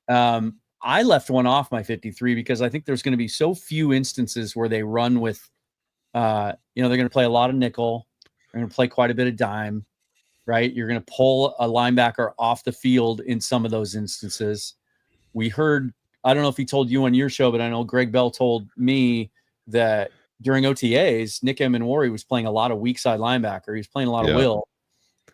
I left one off my 53 because I think there's going to be so few instances where they run with, they're going to play a lot of nickel. They're going to play quite a bit of dime, right? You're going to pull a linebacker off the field in some of those instances. We heard, I don't know if he told you on your show, but I know Greg Bell told me that during OTAs, Nick Emenwari was playing a lot of weak side linebacker. He was playing a lot of will.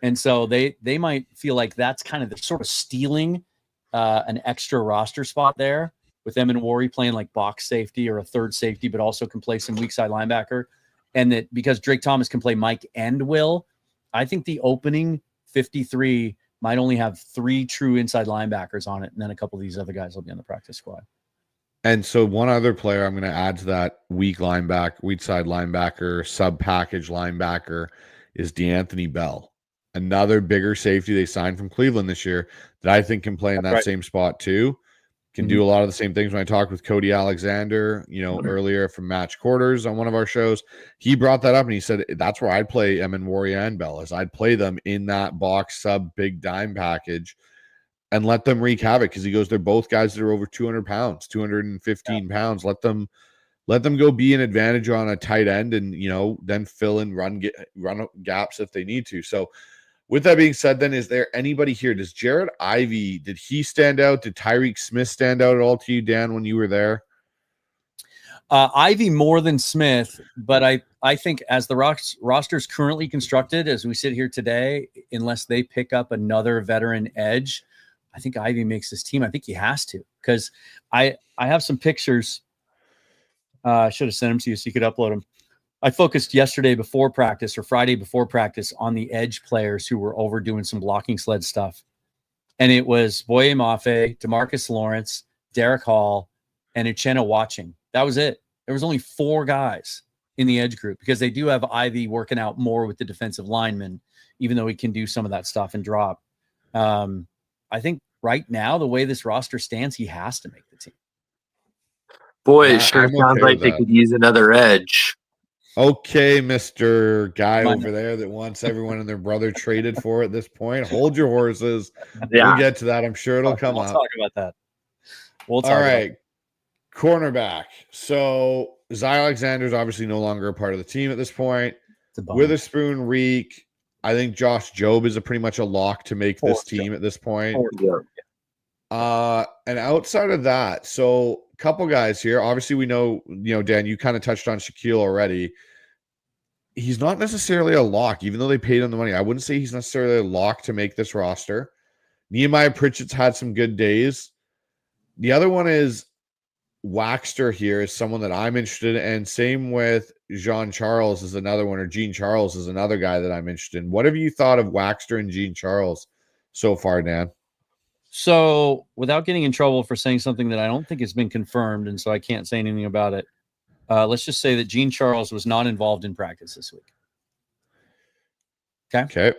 And so they might feel like that's kind of the sort of stealing an extra roster spot there with Emenwari playing like box safety or a third safety, but also can play some weak side linebacker. And that because Drake Thomas can play Mike and Will, I think the opening 53 might only have 3 true inside linebackers on it. And then a couple of these other guys will be on the practice squad. And so one other player I'm going to add to that weak side linebacker, sub package linebacker is DeAnthony Bell. Another bigger safety they signed from Cleveland this year that I think can play in that same spot too. Can do a lot of the same things. When I talked with Cody Alexander, earlier from Match Quarters on one of our shows, he brought that up and he said that's where I'd play Emenwari and Bell, is I'd play them in that box sub big dime package and let them wreak havoc, because he goes, they're both guys that are over 200 pounds, 215 pounds. Let them go be an advantage on a tight end and, then fill in run gaps if they need to. So with that being said, then, is there anybody here? Does Jared Ivey, did he stand out? Did Tyreek Smith stand out at all to you, Dan, when you were there? Ivey more than Smith, but I think as the roster's currently constructed, as we sit here today, unless they pick up another veteran edge, I think Ivey makes this team. I think he has to, because I have some pictures. I should have sent them to you so you could upload them. I focused yesterday before practice or Friday before practice on the edge players who were over doing some blocking sled stuff. And it was Boye Mafe, DeMarcus Lawrence, Derek Hall, and Uchenna Watching. That was it. There was only 4 guys in the edge group, because they do have Ivy working out more with the defensive linemen, even though he can do some of that stuff and drop. I think right now, the way this roster stands, he has to make the team. Boy, it sure sounds like they could use another edge. Okay, Mr. Guy over there that wants everyone and their brother traded for at this point. Hold your horses. Yeah. We'll get to that. I'm sure it'll come up. We'll talk about that. All right. Cornerback. So Zy Alexander's obviously no longer a part of the team at this point. Witherspoon, Reek. I think Josh Jobe is pretty much a lock to make this team at this point. And outside of that, so a couple guys here. Obviously, we know, Dan, you kind of touched on Shaquille already. He's not necessarily a lock, even though they paid him the money. I wouldn't say he's necessarily a lock to make this roster. Nehemiah Pritchett's had some good days. The other one is Waxter here is someone that I'm interested in, and same with Jean Charles is another one, or Jean Charles is another guy that I'm interested in. What have you thought of Waxter and Jean Charles so far, Dan? So, without getting in trouble for saying something that I don't think has been confirmed, and so I can't say anything about it, let's just say that Jean Charles was not involved in practice this week. Okay.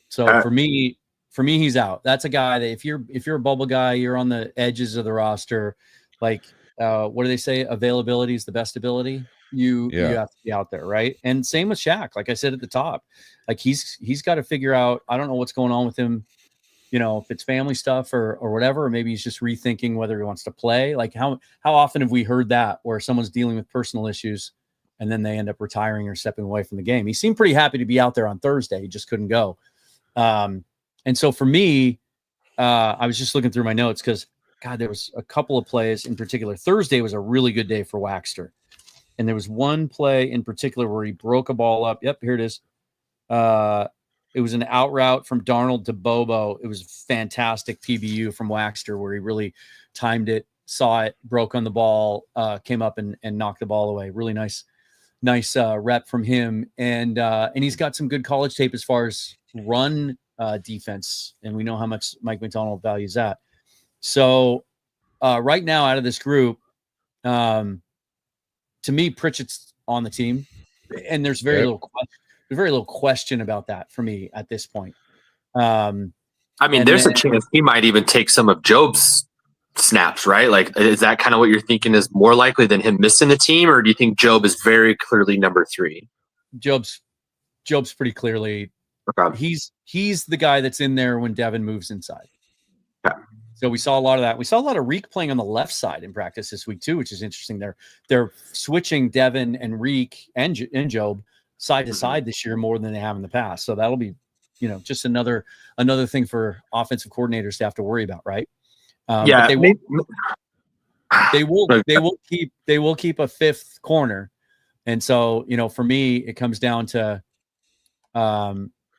So for me, he's out. That's a guy that if you're a bubble guy, you're on the edges of the roster. Like, what do they say? Availability is the best ability. You have to be out there, right? And same with Shaq. Like I said at the top, like he's got to figure out. I don't know what's going on with him. You know, if it's family stuff or whatever, or maybe he's just rethinking whether he wants to play. Like how often have we heard that where someone's dealing with personal issues and then they end up retiring or stepping away from the game? He seemed pretty happy to be out there on Thursday. He just couldn't go. And so for me, I was just looking through my notes because, God, there was a couple of plays in particular. Thursday was a really good day for Waxter. And there was one play in particular where he broke a ball up. Yep, here it is. It was an out route from Darnold to Bobo. It was fantastic PBU from Waxter where he really timed it, saw it, broke on the ball, came up and knocked the ball away. Really nice rep from him. And he's got some good college tape as far as run defense. And we know how much Mike McDonald values that. So right now out of this group, to me, Pritchett's on the team. And there's very little question about that for me at this point. I mean, there's a chance he might even take some of Job's snaps, right? Like, is that kind of what you're thinking is more likely than him missing the team? Or do you think Job is very clearly number 3? Job's pretty clearly. Okay. He's the guy that's in there when Devin moves inside. Okay. So we saw a lot of that. We saw a lot of Reek playing on the left side in practice this week too, which is interesting. They're switching Devin and Reek and Job side to side this year more than they have in the past. So that'll be, just another thing for offensive coordinators to have to worry about, right? But they will keep a fifth corner. And so, for me, it comes down to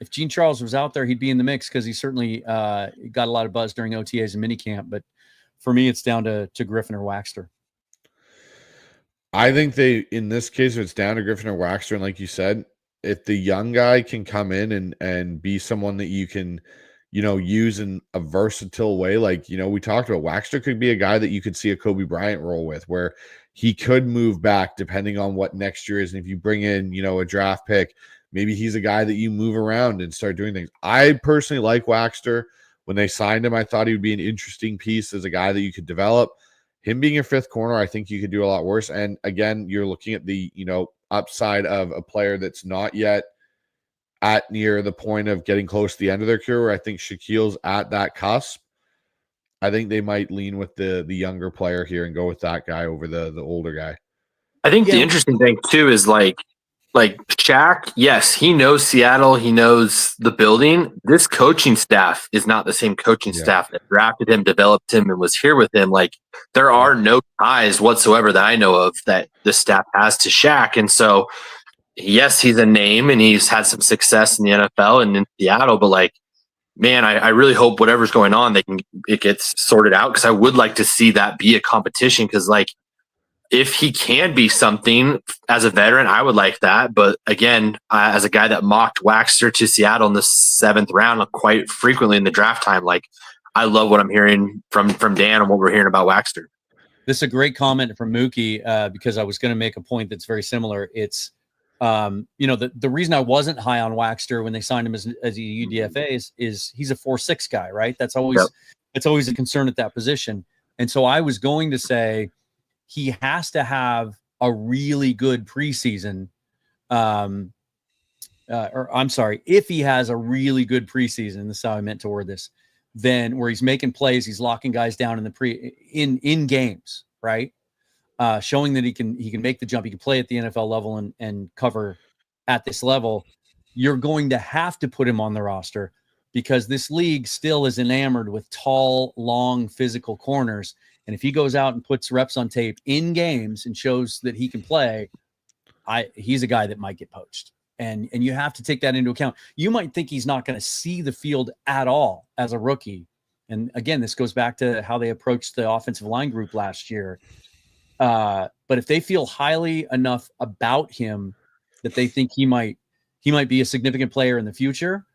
if Jean Charles was out there, he'd be in the mix because he certainly got a lot of buzz during OTAs and minicamp. But for me, it's down to Griffin or Waxter. I think in this case, if it's down to Griffin or Waxter, and like you said, if the young guy can come in and be someone that you can, use in a versatile way, like, we talked about, Waxter could be a guy that you could see a Kobe Bryant role with, where he could move back depending on what next year is. And if you bring in, a draft pick, maybe he's a guy that you move around and start doing things. I personally like Waxter. When they signed him, I thought he would be an interesting piece as a guy that you could develop. Him being your fifth corner, I think you could do a lot worse. And again, you're looking at the, upside of a player that's not yet at near the point of getting close to the end of their career, where I think Shaquille's at that cusp. I think they might lean with the younger player here and go with that guy over the older guy. I think the interesting thing too is like Shaq, yes, he knows Seattle. He knows the building. This coaching staff is not the same coaching staff that drafted him, developed him, and was here with him. Like, there are no ties whatsoever that I know of that the staff has to Shaq. And so, yes, he's a name and he's had some success in the NFL and in Seattle, but like, man, I really hope whatever's going on, it gets sorted out, because I would like to see that be a competition. Because like, if he can be something as a veteran, I would like that. But again, as a guy that mocked Waxter to Seattle in the 7th round quite frequently in the draft time, like, I love what I'm hearing from Dan and what we're hearing about Waxter. This is a great comment from Mookie, because I was going to make a point that's very similar. It's, the reason I wasn't high on Waxter when they signed him as a UDFA is he's a 4.6 guy, right? That's always a concern at that position. And so I was going to say, he has to have a really good preseason. If he has a really good preseason, this is how I meant to word this, then where he's making plays, he's locking guys down in games, right? Showing that he can make the jump, he can play at the NFL level and cover at this level. You're going to have to put him on the roster, because this league still is enamored with tall, long, physical corners. And if he goes out and puts reps on tape in games and shows that he can play, he's a guy that might get poached. And you have to take that into account. You might think he's not going to see the field at all as a rookie. And again, this goes back to how they approached the offensive line group last year. But if they feel highly enough about him that they think he might be a significant player in the future,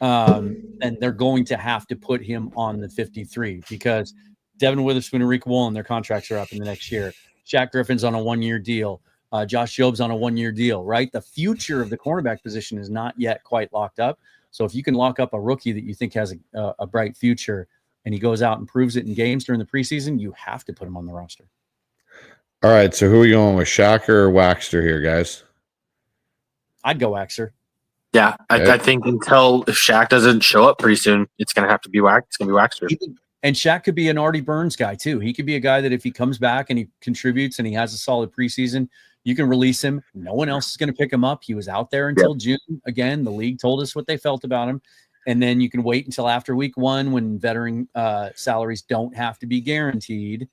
then they're going to have to put him on the 53 because Devin Witherspoon and Rick Woolen, their contracts are up in the next year. Shaq Griffin's on a 1-year deal. Josh Job's on a 1-year deal, right? The future of the cornerback position is not yet quite locked up. So if you can lock up a rookie that you think has a bright future and he goes out and proves it in games during the preseason, you have to put him on the roster. All right, so who are we going with, Shaq or Waxter here, guys? I'd go Waxer. Yeah, I think until if Shaq doesn't show up pretty soon, it's going to have to be Wax. It's going to be Waxter. And Shaq could be an Artie Burns guy too. He could be a guy that if he comes back and he contributes and he has a solid preseason, you can release him. No one else is going to pick him up. He was out there until June. Again, the league told us what they felt about him. And then you can wait until after week 1 when veteran salaries don't have to be guaranteed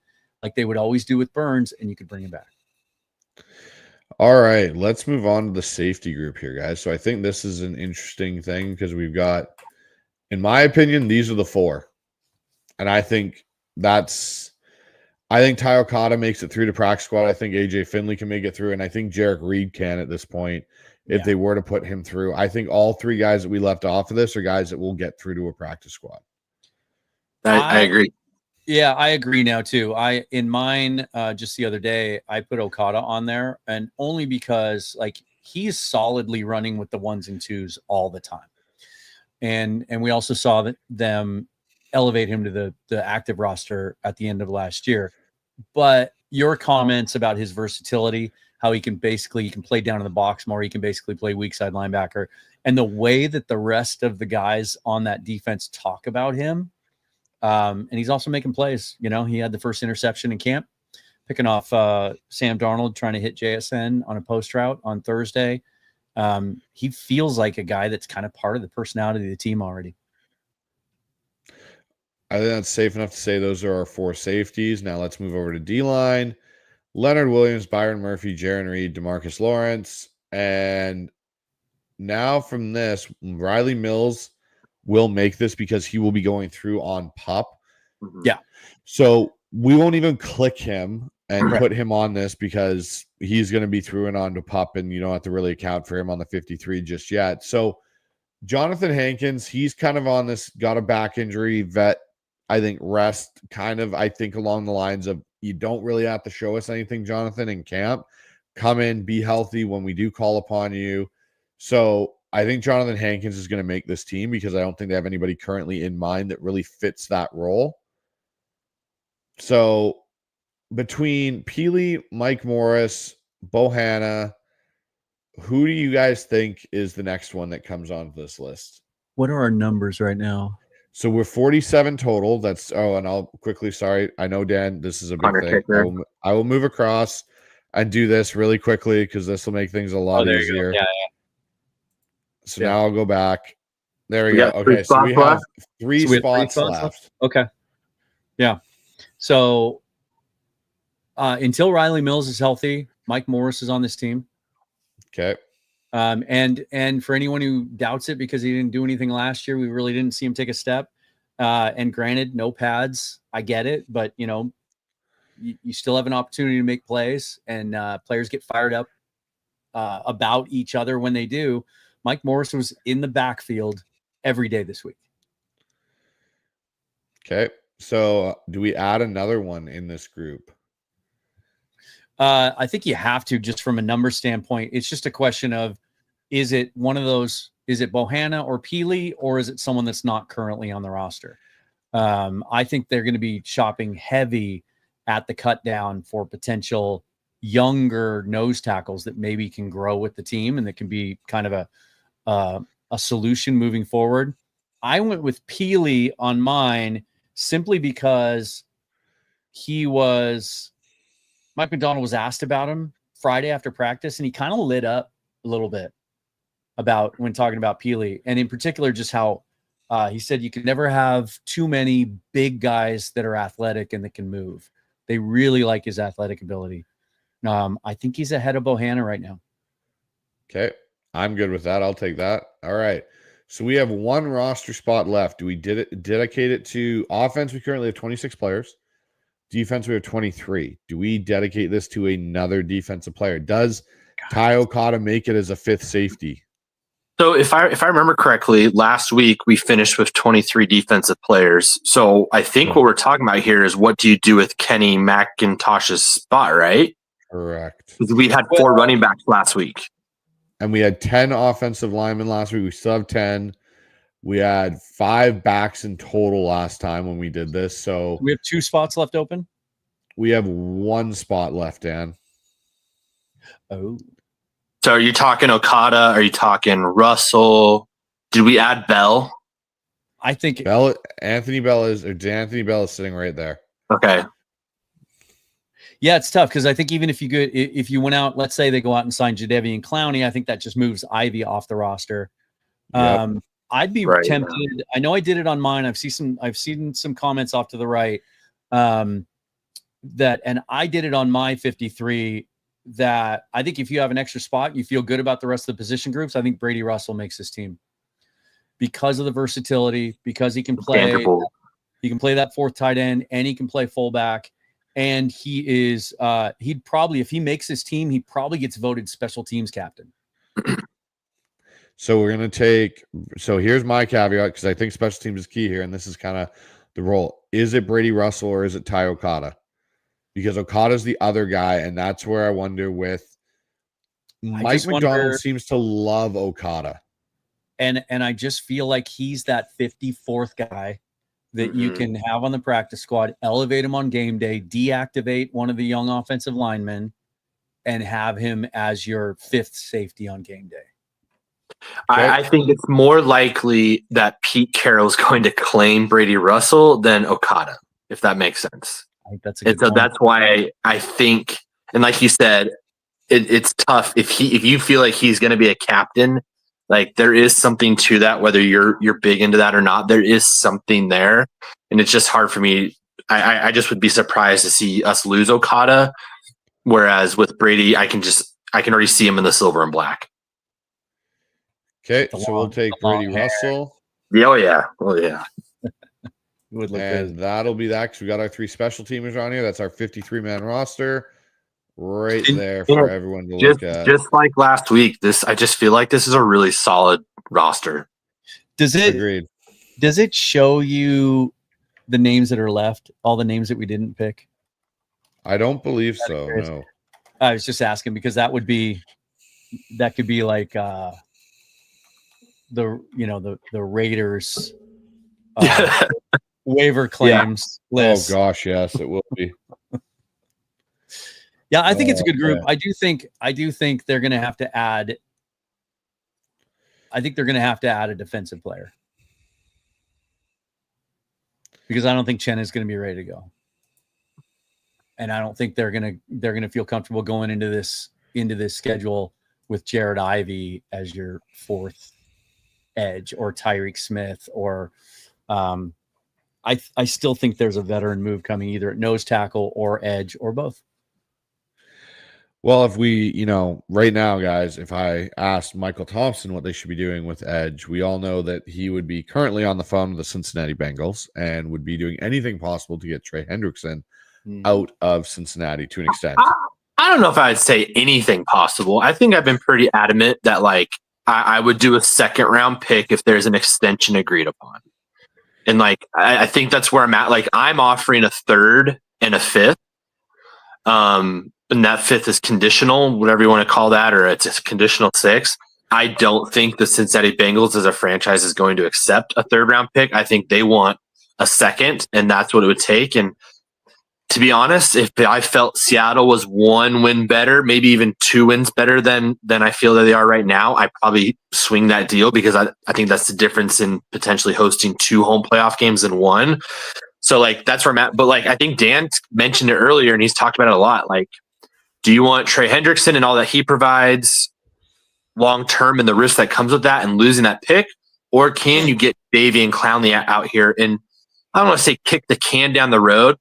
like they would always do with Burns, and you could bring him back. All right, let's move on to the safety group here, guys. So I think this is an interesting thing because we've got, in my opinion, these are the 4. And I think Ty Okada makes it through to practice squad. I think AJ Finley can make it through. And I think Jarek Reed can at this point if they were to put him through. I think all 3 guys that we left off of this are guys that will get through to a practice squad. I agree. Yeah, I agree now too. In mine, just the other day, I put Okada on there, and only because like he's solidly running with the 1s and 2s all the time. And we also saw them elevate him to the active roster at the end of last year. But your comments about his versatility, how he can play down in the box more, he can basically play weak side linebacker, and the way that the rest of the guys on that defense talk about him. And he's also making plays. You know, he had the first interception in camp, picking off Sam Darnold trying to hit JSN on a post route on Thursday. He feels like a guy that's kind of part of the personality of the team already. I think that's safe enough to say those are our 4 safeties. Now let's move over to D-line. Leonard Williams, Byron Murphy, Jaron Reed, DeMarcus Lawrence. And now from this, Riley Mills will make this because he will be going through on PUP. Yeah. So we won't even click him and put him on this because he's going to be through and on to PUP, and you don't have to really account for him on the 53 just yet. So Jonathan Hankins, he's kind of on this, got a back injury, vet, I think rest, kind of, I think along the lines of you don't really have to show us anything, Jonathan, in camp. Come in, be healthy when we do call upon you. So I think Jonathan Hankins is going to make this team because I don't think they have anybody currently in mind that really fits that role. So between Peely, Mike Morris, Bohanna, who do you guys think is the next one that comes on this list? What are our numbers right now? So we're 47 total. That's and I'll quickly, sorry, I know, Dan, this is a big thing. I will move across and do this really quickly because this will make things a lot easier. Yeah. So now I'll go back. There we go. Okay, so we have 3 spots left. Okay. Yeah. So until Riley Mills is healthy, Mike Morris is on this team. Okay. And for anyone who doubts it because he didn't do anything last year, we really didn't see him take a step. And granted, no pads, I get it, but you know, you still have an opportunity to make plays, and players get fired up about each other when they do. Mike Morris was in the backfield every day this week. Okay. So do we add another one in this group? I think you have to, just from a number standpoint. It's just a question of, is it one of those, is it Bohanna or Peely, or is it someone that's not currently on the roster? I think they're going to be shopping heavy at the cut down for potential younger nose tackles that maybe can grow with the team and that can be kind of a solution moving forward. I went with Peely on mine simply because Mike McDonald was asked about him Friday after practice, and he kind of lit up a little bit about when talking about Peely, and in particular, just how he said you can never have too many big guys that are athletic and that can move. They really like his athletic ability. I think he's ahead of Bohanna right now. Okay. I'm good with that. I'll take that. All right. So we have 1 roster spot left. Do we dedicate it to offense? We currently have 26 players. Defense, we have 23. Do we dedicate this to another defensive player? Does Ty Okada make it as a fifth safety? So if I remember correctly, last week we finished with 23 defensive players. So I think what we're talking about here is what do you do with Kenny McIntosh's spot, right? Correct. We had 4 running backs last week. And we had 10 offensive linemen last week. We still have 10. We had 5 backs in total last time when we did this. So we have 2 spots left open. We have 1 spot left, Dan. Oh. So are you talking Okada? Are you talking Russell? Did we add Bell? I think Anthony Bell is sitting right there. Okay. Yeah, it's tough because I think even if you went out, let's say they go out and sign Jadeveon Clowney, I think that just moves Ivy off the roster. Yep. I'd be tempted. I know I did it on mine. I've seen some comments off to the right. And I did it on my 53. That I think if you have an extra spot, you feel good about the rest of the position groups. I think Brady Russell makes this team because of the versatility, because he can play that 4th tight end and he can play fullback. And he is he'd probably, if he makes his team, he probably gets voted special teams captain. So here's my caveat, because I think special teams is key here, and this is kind of the role. Is it Brady Russell or is it Ty Okada? Because Okada's the other guy, and that's where I wonder with Mike McDonald seems to love Okada. And I just feel like he's that 54th guy that you can have on the practice squad, elevate him on game day, deactivate one of the young offensive linemen, and have him as your 5th safety on game day. I think it's more likely that Pete Carroll's going to claim Brady Russell than Okada, if that makes sense. I think that's a good point. That's why I think, and like you said, it's tough if you feel like he's going to be a captain. Like there is something to that, whether you're big into that or not. There is something there, and it's just hard for me. I just would be surprised to see us lose Okada. Whereas with Brady, I can already see him in the silver and black. Okay, so we'll take Brady Russell. Oh yeah. Would look and good. that'll be that, because we got our 3 special teamers on here. That's our 53-man roster right there for everyone to look at. Just like last week, I just feel like this is a really solid roster. Agreed. Does it show you the names that are left, all the names that we didn't pick? I don't believe so, no. I was just asking because that could be like the Raiders waiver claims list. Oh gosh, yes, it will be. Yeah, I think it's a good group. I do think they're going to have to add. I think they're going to have to add a defensive player because I don't think Chen is going to be ready to go, and I don't think they're going to feel comfortable going into this schedule with Jared Ivey as your 4th edge or Tyreek Smith or. I still think there's a veteran move coming either at nose tackle or edge or both. Well, if we, right now, guys, if I asked Michael Thompson what they should be doing with edge, we all know that he would be currently on the phone with the Cincinnati Bengals and would be doing anything possible to get Trey Hendrickson out of Cincinnati to an extent. I don't know if I'd say anything possible. I think I've been pretty adamant that I would do a 2nd round pick if there's an extension agreed upon. And I think that's where I'm at. I'm offering a 3rd and a 5th. And that 5th is conditional, whatever you want to call that, or it's a conditional 6. I don't think the Cincinnati Bengals as a franchise is going to accept a 3rd round pick. I think they want a 2nd, and that's what it would take. And to be honest, if I felt Seattle was 1 win better, maybe even 2 wins better than I feel that they are right now, I probably swing that deal because I think that's the difference in potentially hosting 2 home playoff games than 1. So that's where I'm at. But I think Dan mentioned it earlier and he's talked about it a lot. Do you want Trey Hendrickson and all that he provides long-term and the risk that comes with that and losing that pick? Or can you get Davian Clowney out here and I don't want to say kick the can down the road.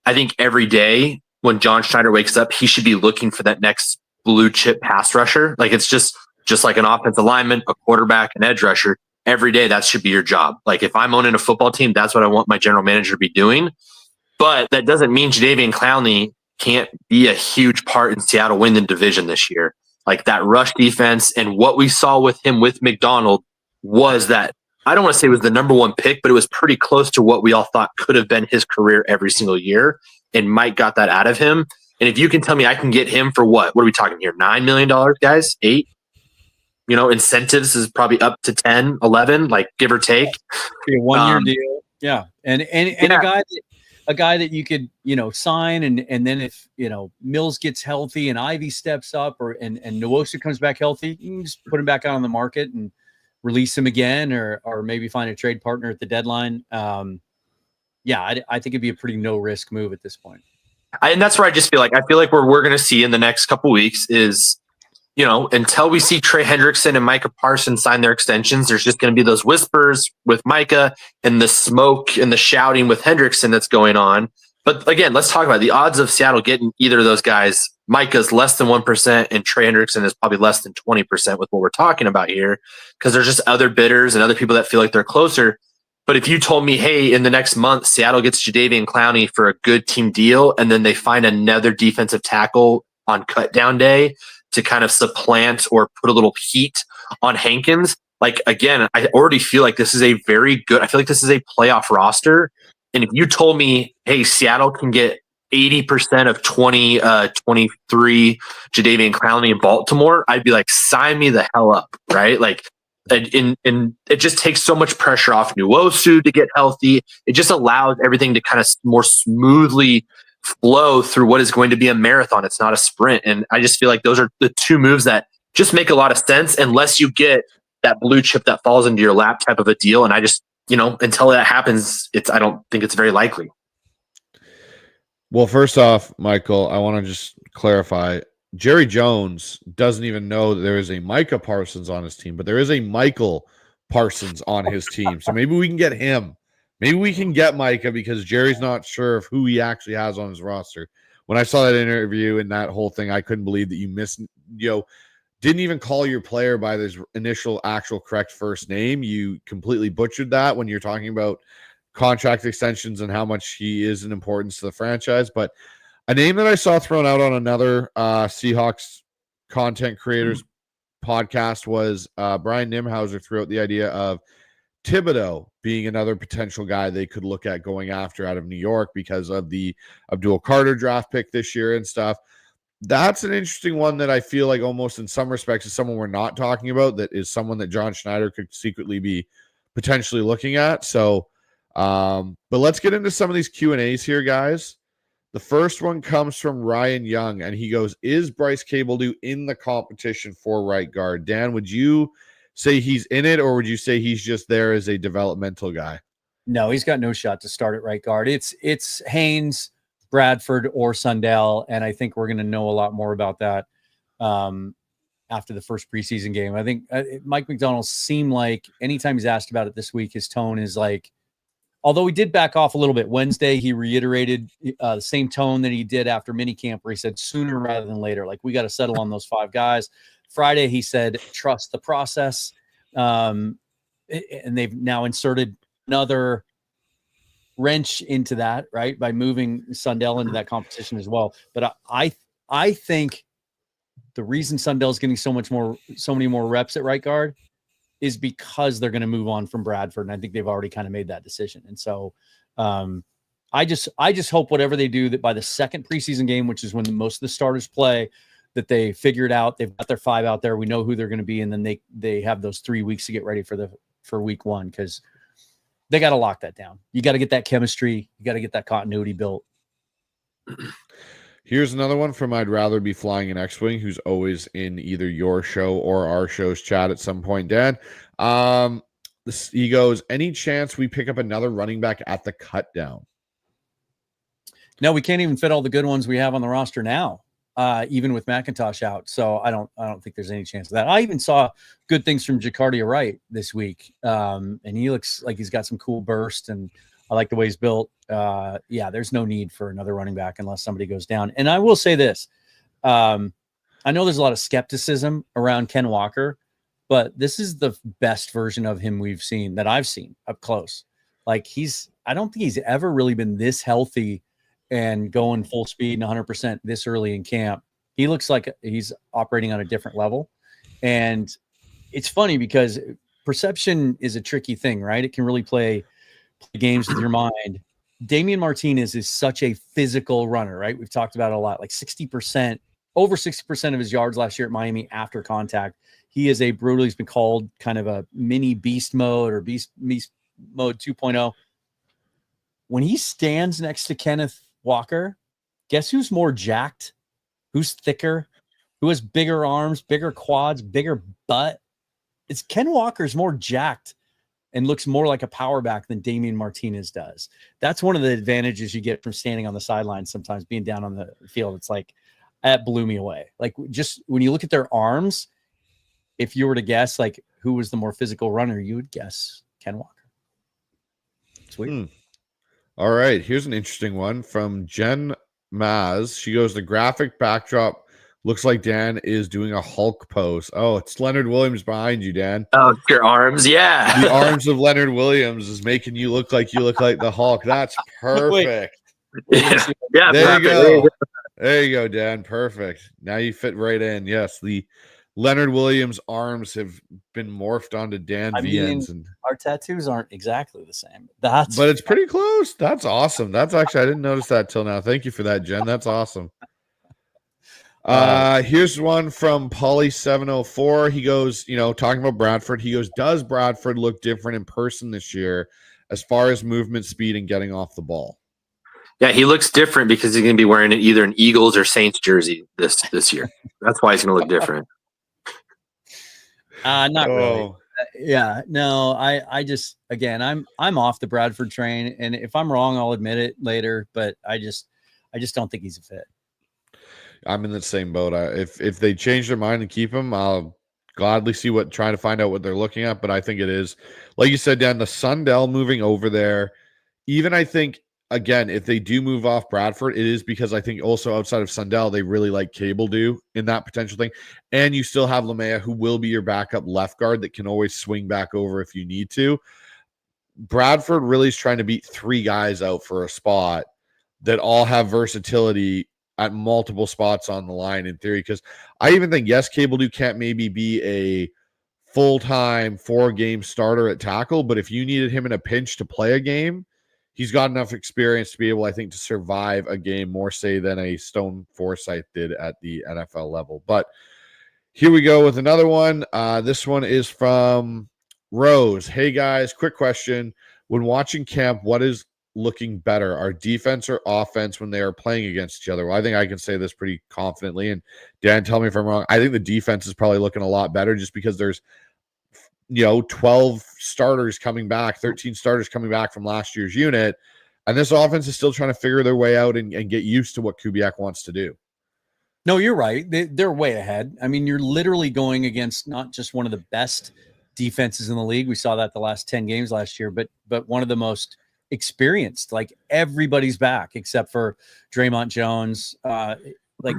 I think every day when John Schneider wakes up, he should be looking for that next blue chip pass rusher. It's just like an offensive lineman, a quarterback, an edge rusher. Every day that should be your job. If I'm owning a football team, that's what I want my general manager to be doing. But that doesn't mean Jadeveon Clowney can't be a huge part in Seattle winning the division this year. Like that rush defense and what we saw with him with McDonald was that, I don't want to say it was the number one pick, but it was pretty close to what we all thought could have been his career every single year. And Mike got that out of him. And if you can tell me I can get him for what are we talking here? $9 million, guys? 8? You know, incentives is probably up to 10, 11, like give or take. Be a 1-year deal. Yeah. And a guy that you could, you know, sign and then if, you know, Mills gets healthy and Ivy steps up and Nwosu comes back healthy, you can just put him back out on the market and release him again or maybe find a trade partner at the deadline. I think it'd be a pretty no risk move at this point. And that's where I feel like what we're going to see in the next couple weeks is, you know, until we see Trey Hendrickson and Micah Parsons sign their extensions, there's just going to be those whispers with Micah and the smoke and the shouting with Hendrickson that's going on. But again, let's talk about it. The odds of Seattle getting either of those guys. Micah's less than 1% and Trey Hendrickson is probably less than 20% with what we're talking about here, because there's just other bidders and other people that feel like they're closer. But if you told me, hey, in the next month, Seattle gets Jadeveon Clowney for a good team deal, and then they find another defensive tackle on cut down day to kind of supplant or put a little heat on Hankins, like, again, I already feel like this is a very good, I feel like this is a playoff roster. And if you told me, hey, Seattle can get 80% of 2023 Jadeveon Clowney in Baltimore, I'd be like, sign me the hell up, right? Like, and it just takes so much pressure off Nwosu to get healthy. It just allows everything to kind of more smoothly flow through what is going to be a marathon. It's not a sprint. And I just feel like those are the two moves that just make a lot of sense unless you get that blue chip that falls into your lap type of a deal. And I just, you know, until that happens, I don't think it's very likely. Well, first off, Michael, I want to just clarify. Jerry Jones doesn't even know that there is a Micah Parsons on his team, but there is a Michael Parsons on his team. So maybe we can get him. Maybe we can get Micah because Jerry's not sure of who he actually has on his roster. When I saw that interview and that whole thing, I couldn't believe that you missed, didn't even call your player by his initial actual correct first name. You completely butchered that when you're talking about contract extensions and how much he is an importance to the franchise. But a name that I saw thrown out on another Seahawks content creators podcast was Brian Nimhauser threw out the idea of Thibodeau being another potential guy they could look at going after out of New York because of the Abdul Carter draft pick this year and stuff. That's an interesting one that I feel like almost in some respects is someone we're not talking about, that is someone that John Schneider could secretly be potentially looking at. So, but let's get into some of these Q&As here, guys. The first one comes from Ryan Young, and he goes, is Bryce Cabeldue in the competition for right guard? Dan, would you say he's in it, or would you say he's just there as a developmental guy? No, he's got no shot to start at right guard. It's Haynes, Bradford, or Sundell, and I think we're going to know a lot more about that after the first preseason game. I think Mike McDonald seemed like anytime he's asked about it this week, his tone is like, although he did back off a little bit Wednesday, he reiterated the same tone that he did after minicamp, where he said sooner rather than later, like we got to settle on those 5 guys. Friday, he said, trust the process. And they've now inserted another wrench into that, right, by moving Sundell into that competition as well. But I think the reason Sundell's getting so many more reps at right guard is because they're going to move on from Bradford. And I think they've already kind of made that decision. And so I just hope whatever they do, that by the second preseason game, which is when most of the starters play, that they figure it out. They've got their 5 out there. We know who they're going to be. And then they have those 3 weeks to get ready for week 1, because they got to lock that down. You got to get that chemistry. You got to get that continuity built. Here's another one from I'd Rather Be Flying an X-Wing, who's always in either your show or our show's chat at some point, Dan. He goes, any chance we pick up another running back at the cut down? No, we can't even fit all the good ones we have on the roster now, even with McIntosh out. So I don't think there's any chance of that. I even saw good things from Jacardia Wright this week. And he looks like he's got some cool burst, and I like the way he's built. There's no need for another running back unless somebody goes down. And I will say this. I know there's a lot of skepticism around Ken Walker, but this is the best version of him that I've seen up close. Like I don't think he's ever really been this healthy and going full speed and 100% this early in camp, he looks like he's operating on a different level. And it's funny because perception is a tricky thing, right? It can really play games with your mind. Damian Martinez is such a physical runner, right? We've talked about it a lot, like 60%, over 60% of his yards last year at Miami after contact. He is a brutal, he's been called kind of a mini beast mode or beast mode 2.0. When he stands next to Kenneth Walker, guess who's more jacked? Who's thicker? Who has bigger arms, bigger quads, bigger butt? It's Ken Walker's more jacked and looks more like a power back than Damian Martinez does. That's one of the advantages you get from standing on the sidelines sometimes, being down on the field. It's like, that blew me away. Like, just when you look at their arms, if you were to guess, like, who was the more physical runner, you would guess Ken Walker. Sweet. All right. Here's an interesting one from Jen Maz. She goes, the graphic backdrop looks like Dan is doing a Hulk pose. Oh, it's Leonard Williams behind you, Dan. Oh, your arms. Yeah. The arms of Leonard Williams is making you look like the Hulk. That's perfect. Yeah. There you go. There you go, Dan. Perfect. Now you fit right in. Yes, the Leonard Williams arms have been morphed onto Dan Viens. And our tattoos aren't exactly the same. But it's pretty close. That's awesome. That's actually, I didn't notice that till now. Thank you for that, Jen. That's awesome. Here's one from Polly704. He goes, talking about Bradford, he goes, does Bradford look different in person this year as far as movement, speed, and getting off the ball? Yeah, he looks different because he's going to be wearing either an Eagles or Saints jersey this year. That's why he's going to look different. Not really. Yeah, no, I just, again, I'm off the Bradford train, and if I'm wrong, I'll admit it later, but I just don't think he's a fit. I'm in the same boat. If they change their mind and keep him, I'll gladly trying to find out what they're looking at. But I think it is, like you said, Dan, the Sundell moving over there. Even I think, again, if they do move off Bradford, it is because I think also outside of Sundell, they really like Cable do in that potential thing. And you still have Lamea, who will be your backup left guard that can always swing back over if you need to. Bradford really is trying to beat three guys out for a spot that all have versatility at multiple spots on the line in theory. Because I even think, yes, Cable do can't maybe be a full-time 4-game starter at tackle, but if you needed him in a pinch to play a game, he's got enough experience to be able, I think, to survive a game more, say, than a Stone Forsythe did at the NFL level. But here we go with another one. This one is from Rose. Hey, guys, quick question. When watching camp, what is looking better, our defense or offense when they are playing against each other? Well, I think I can say this pretty confidently. And Dan, tell me if I'm wrong. I think the defense is probably looking a lot better just because there's 12 starters coming back, 13 starters coming back from last year's unit. And this offense is still trying to figure their way out and get used to what Kubiak wants to do. No, you're right. They're way ahead. I mean, you're literally going against not just one of the best defenses in the league. We saw that the last 10 games last year, but one of the most experienced. Like, everybody's back except for Draymond Jones. Like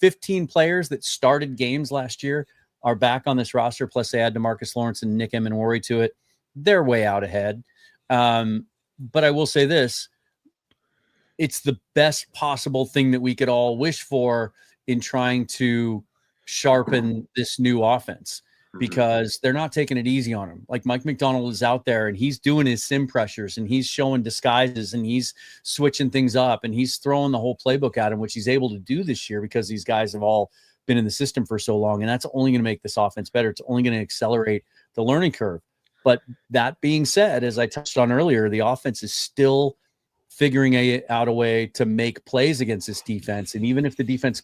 15 players that started games last year are back on this roster. Plus they add DeMarcus Lawrence and Nick Emmanwori to it. They're way out ahead. But I will say this, it's the best possible thing that we could all wish for in trying to sharpen this new offense, because they're not taking it easy on him. Like, Mike McDonald is out there and he's doing his sim pressures and he's showing disguises and he's switching things up and he's throwing the whole playbook at him, which he's able to do this year because these guys have all been in the system for so long. And that's only going to make this offense better. It's only going to accelerate the learning curve. But that being said, as I touched on earlier, the offense is still figuring out a way to make plays against this defense. And even if the defense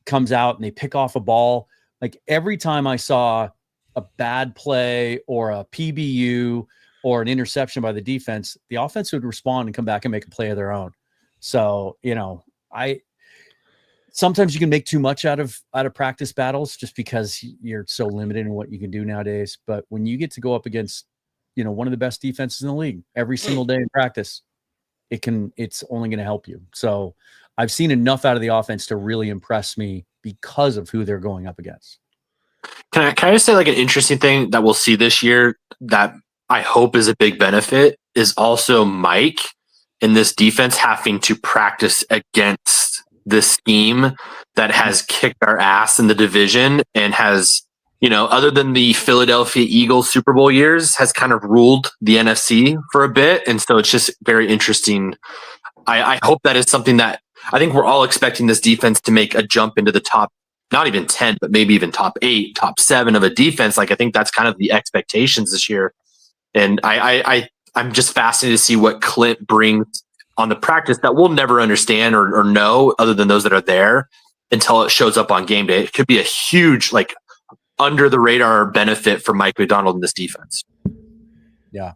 comes out and they pick off a ball, like, every time I saw a bad play or a PBU or an interception by the defense, the offense would respond and come back and make a play of their own. So, sometimes you can make too much out of practice battles just because you're so limited in what you can do nowadays. But when you get to go up against, one of the best defenses in the league every single day in practice, it's only going to help you. So I've seen enough out of the offense to really impress me because of who they're going up against. Can I just say, like, an interesting thing that we'll see this year that I hope is a big benefit is also Mike in this defense having to practice against this scheme that has kicked our ass in the division and has, other than the Philadelphia Eagles Super Bowl years, has kind of ruled the NFC for a bit. And so it's just very interesting. I hope that is something that I think we're all expecting this defense to make a jump into the top, not even 10, but maybe even top 8, top 7 of a defense. Like, I think that's kind of the expectations this year. And I'm just fascinated to see what Clint brings on the practice that we'll never understand or know other than those that are there until it shows up on game day. It could be a huge, like, under the radar benefit for Mike McDonald in this defense. Yeah.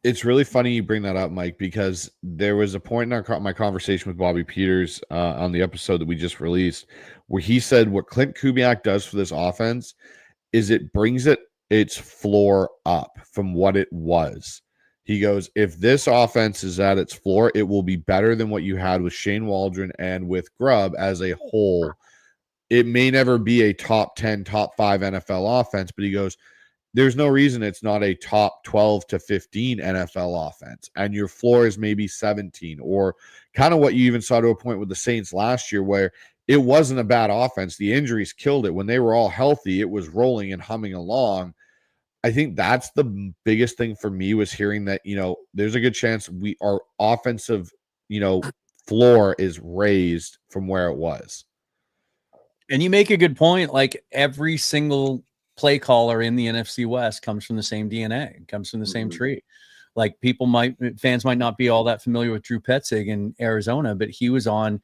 It's really funny you bring that up, Mike, because there was a point in my conversation with Bobby Peters on the episode that we just released where he said what Clint Kubiak does for this offense is it brings its floor up from what it was. He goes, if this offense is at its floor, it will be better than what you had with Shane Waldron and with Grubb as a whole. It may never be a top 10, top 5 NFL offense, but he goes, there's no reason it's not a top 12 to 15 NFL offense. And your floor is maybe 17, or kind of what you even saw to a point with the Saints last year where it wasn't a bad offense. The injuries killed it. When they were all healthy, it was rolling and humming along. I think that's the biggest thing for me was hearing that, there's a good chance our offensive, floor is raised from where it was. And you make a good point. Like, every single play caller in the NFC West comes from the same DNA, comes from the same tree. Like, fans might not be all that familiar with Drew Petzing in Arizona, but he was on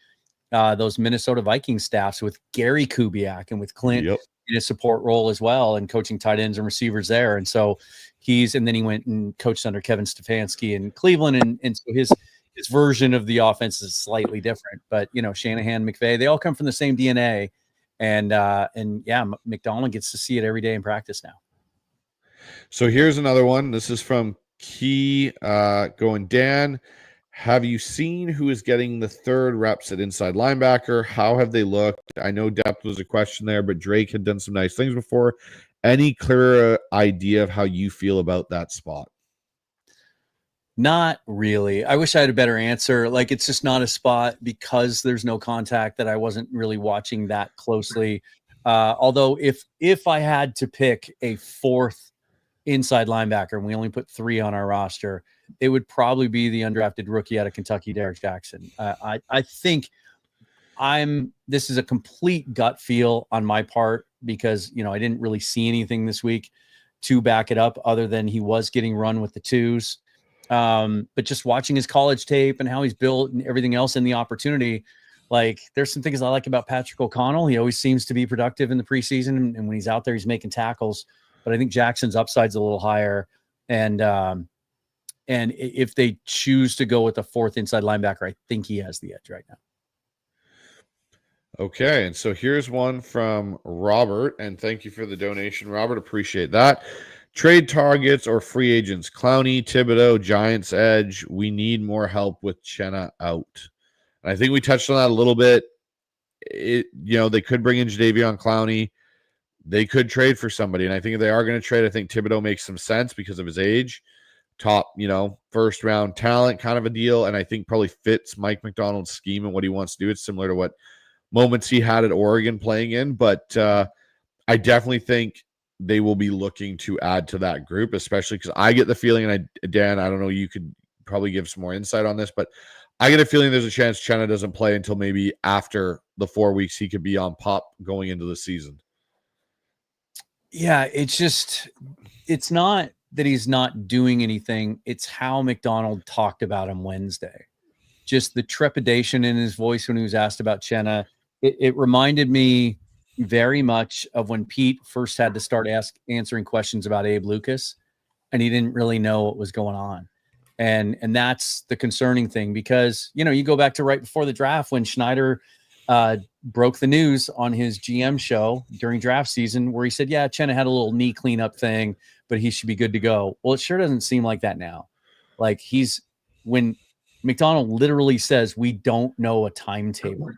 those Minnesota Vikings staffs with Gary Kubiak and with Clint in a support role as well, and coaching tight ends and receivers there. And so and then he went and coached under Kevin Stefanski in Cleveland. And so his version of the offense is slightly different, but Shanahan, McVay, they all come from the same DNA. And yeah, McDonald gets to see it every day in practice now. So here's another one. This is from Key going, Dan, have you seen who is getting the third reps at inside linebacker? How have they looked? I know depth was a question there, but Drake had done some nice things before. Any clearer idea of how you feel about that spot? Not really. I wish I had a better answer. Like, it's just not a spot because there's no contact that I wasn't really watching that closely. Although if I had to pick a fourth inside linebacker, and we only put 3 on our roster, it would probably be the undrafted rookie out of Kentucky, Derek Jackson. I think this is a complete gut feel on my part because, I didn't really see anything this week to back it up other than he was getting run with the 2s. But just watching his college tape and how he's built and everything else in the opportunity, like, there's some things I like about Patrick O'Connell. He always seems to be productive in the preseason, and when he's out there, he's making tackles. But I think Jackson's upside's a little higher. And if they choose to go with a fourth inside linebacker, I think he has the edge right now. Okay, and so here's one from Robert, and thank you for the donation, Robert. Appreciate that. Trade targets or free agents: Clowney, Thibodeau, Giants edge. We need more help with Chenna out. And I think we touched on that a little bit. They could bring in Jadeveon Clowney. They could trade for somebody, and I think if they are going to trade, I think Thibodeau makes some sense because of his age. Top, first round talent kind of a deal, and I think probably fits Mike McDonald's scheme and what he wants to do. It's similar to what moments he had at Oregon playing in, but I definitely think they will be looking to add to that group, especially because I get the feeling, and Dan, I don't know, you could probably give some more insight on this, but I get a feeling there's a chance Chenna doesn't play until maybe after the 4 weeks he could be on PUP going into the season. Yeah, it's not that he's not doing anything. It's how McDonald talked about him Wednesday. Just the trepidation in his voice when he was asked about Chenna. It reminded me very much of when Pete first had to start answering questions about Abe Lucas, and he didn't really know what was going on. And that's the concerning thing because, you go back to right before the draft when Schneider broke the news on his GM show during draft season where he said, yeah, Chenna had a little knee cleanup thing, but he should be good to go. Well, it sure doesn't seem like that now. Like when McDonald literally says, we don't know a timetable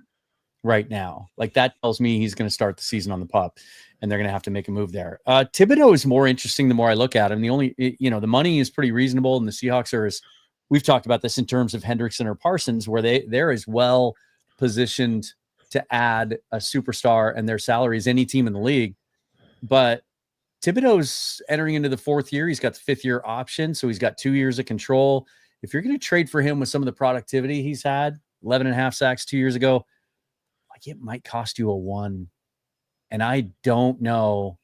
right now. Like, that tells me he's going to start the season on the PUP and they're going to have to make a move there. Thibodeau is more interesting the more I look at him. The only, the money is pretty reasonable and the Seahawks are as we've talked about this in terms of Hendrickson or Parsons, where they're as well positioned to add a superstar and their salary as any team in the league. But Thibodeau's entering into the 4th year. He's got the 5th year option, so he's got 2 years of control. If you're going to trade for him with some of the productivity he's had, 11.5 sacks 2 years ago, like, it might cost you a 1. And I don't know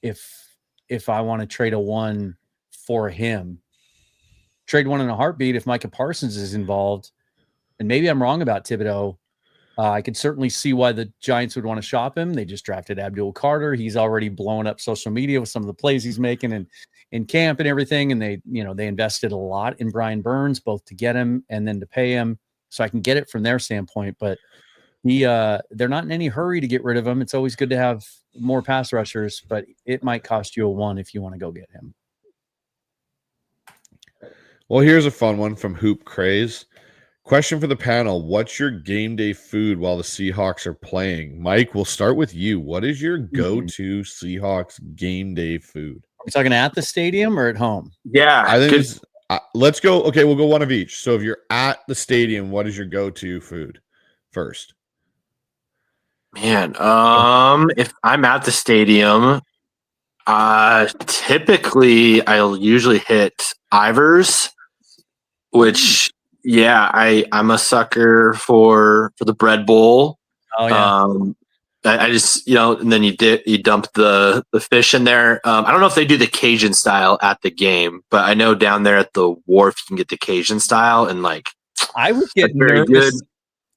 if I want to trade a 1 for him. Trade 1 in a heartbeat if Micah Parsons is involved. And maybe I'm wrong about Thibodeau. I could certainly see why the Giants would want to shop him. They just drafted Abdul Carter. He's already blowing up social media with some of the plays he's making and in camp and everything. And they invested a lot in Brian Burns, both to get him and then to pay him. So I can get it from their standpoint, but they're not in any hurry to get rid of him. It's always good to have more pass rushers, but it might cost you a 1 if you want to go get him. Well, here's a fun one from Hoop Craze. Question for the panel. What's your game day food while the Seahawks are playing? Mike, we'll start with you. What is your go-to Seahawks game day food? Are we talking at the stadium or at home? Yeah. I think let's go. Okay, we'll go one of each. So if you're at the stadium, what is your go-to food first? Man, if I'm at the stadium, typically I'll usually hit Ivar's, which I'm a sucker for the bread bowl. Oh yeah. I just, and then you dump the fish in there. I don't know if they do the Cajun style at the game, but I know down there at the wharf you can get the Cajun style, and like I would get nervous.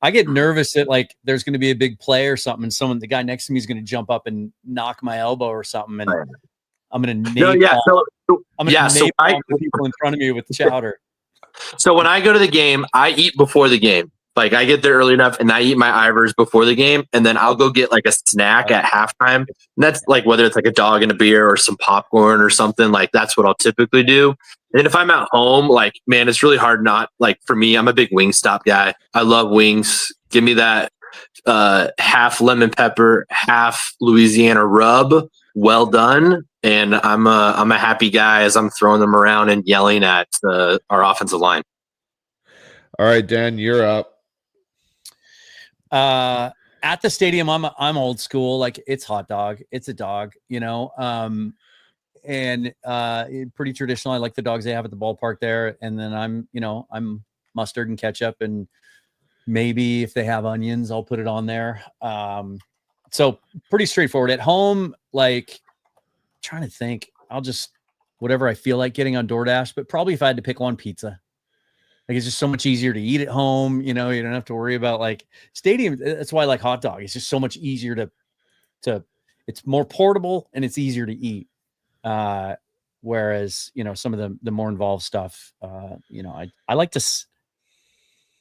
I get nervous that like there's going to be a big play or something, and the guy next to me is going to jump up and knock my elbow or something, and I'm going to name the people in front of me with the chowder. So when I go to the game, I eat before the game. Like I get there early enough and I eat my Ivers before the game, and then I'll go get like a snack at halftime. And that's like whether it's like a dog and a beer or some popcorn or something, like that's what I'll typically do. And then if I'm at home, like, man, it's really hard not, like, for me, I'm a big Wingstop guy. I love wings. Give me that half lemon pepper, half Louisiana rub. Well done. And I'm a happy guy as I'm throwing them around and yelling at our offensive line. All right, Dan, you're up. At the stadium, I'm old school. Like, it's hot dog. It's a dog, and pretty traditional. I like the dogs they have at the ballpark there. And then I'm mustard and ketchup, and maybe if they have onions, I'll put it on there. So pretty straightforward. At home, like, trying to think, I'll just whatever I feel like getting on DoorDash, but probably if I had to pick one, pizza. Like, it's just so much easier to eat at home. You don't have to worry about like stadium. That's why I like hot dog. It's just so much easier to it's more portable and it's easier to eat. Whereas, some of the more involved stuff, I like to,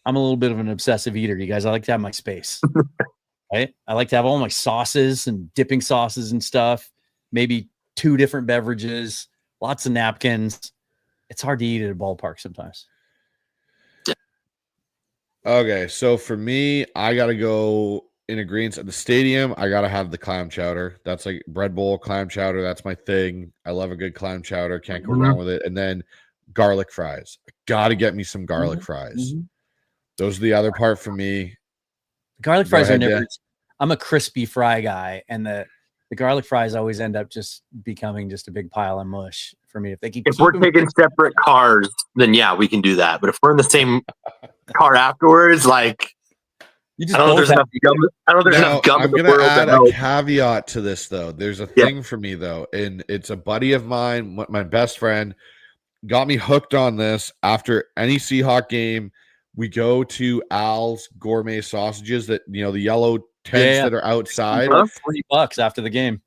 I'm a little bit of an obsessive eater, you guys. I like to have my space, right? I like to have all my sauces and dipping sauces and stuff, maybe 2 different beverages, lots of napkins. It's hard to eat at a ballpark sometimes. Okay, so for me, I got to go in agreement at the stadium. I got to have the clam chowder. That's like bread bowl, clam chowder. That's my thing. I love a good clam chowder. Can't go wrong with it. And then garlic fries. Got to get me some garlic fries. Those are the other part for me. Garlic fries are never. I'm a crispy fry guy, and the garlic fries always end up just becoming just a big pile of mush for me. If we're taking separate cars, then yeah, we can do that. But if we're in the same car afterwards, like, I don't know if there's enough gum in the world. I'm going to add a caveat to this, though. There's a thing for me, though, and it's a buddy of mine, my best friend, got me hooked on this. After any Seahawk game, we go to Al's Gourmet Sausages, that the yellow tents that are outside. $40 after the game.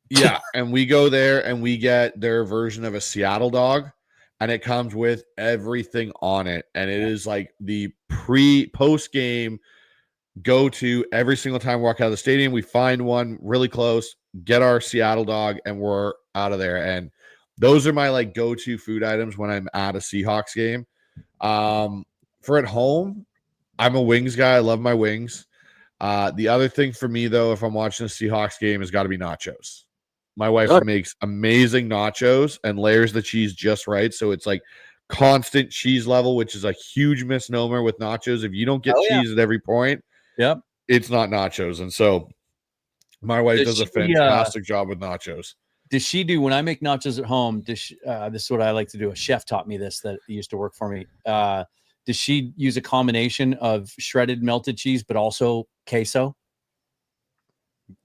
Yeah, and we go there and we get their version of a Seattle dog, and it comes with everything on it, and it is like the post game go to every single time we walk out of the stadium. We find one really close, get our Seattle dog, and we're out of there. And those are my like go-to food items when I'm at a Seahawks game. For at home, I'm a wings guy. I love my wings. The other thing for me, though, if I'm watching a Seahawks game, has got to be nachos. My wife makes amazing nachos and layers the cheese just right. So it's like constant cheese level, which is a huge misnomer with nachos. If you don't get cheese at every point, it's not nachos. And so my wife does a fantastic job with nachos. Does she do, when I make nachos at home, this is what I like to do. A chef taught me this that used to work for me. Does she use a combination of shredded melted cheese, but also queso?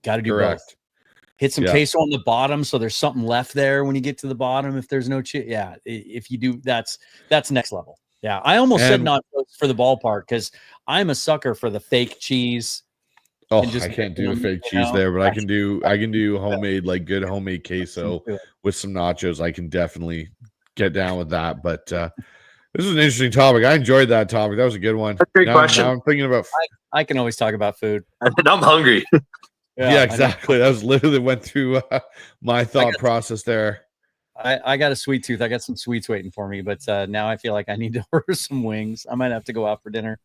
Got to do both. Hit some queso on the bottom, so there's something left there when you get to the bottom. If there's no cheese, if you do, that's next level. Yeah, I almost said nachos for the ballpark because I'm a sucker for the fake cheese. Oh, I can't do fake cheese there, but I can do homemade, like good homemade queso with some nachos. I can definitely get down with that. But this is an interesting topic. I enjoyed that topic. That was a good one. That's a great question. Now I'm thinking about. I can always talk about food. And I'm hungry. Yeah, exactly. That was literally went through my thought process there. I got a sweet tooth. I got some sweets waiting for me, but now I feel like I need to order some wings. I might have to go out for dinner.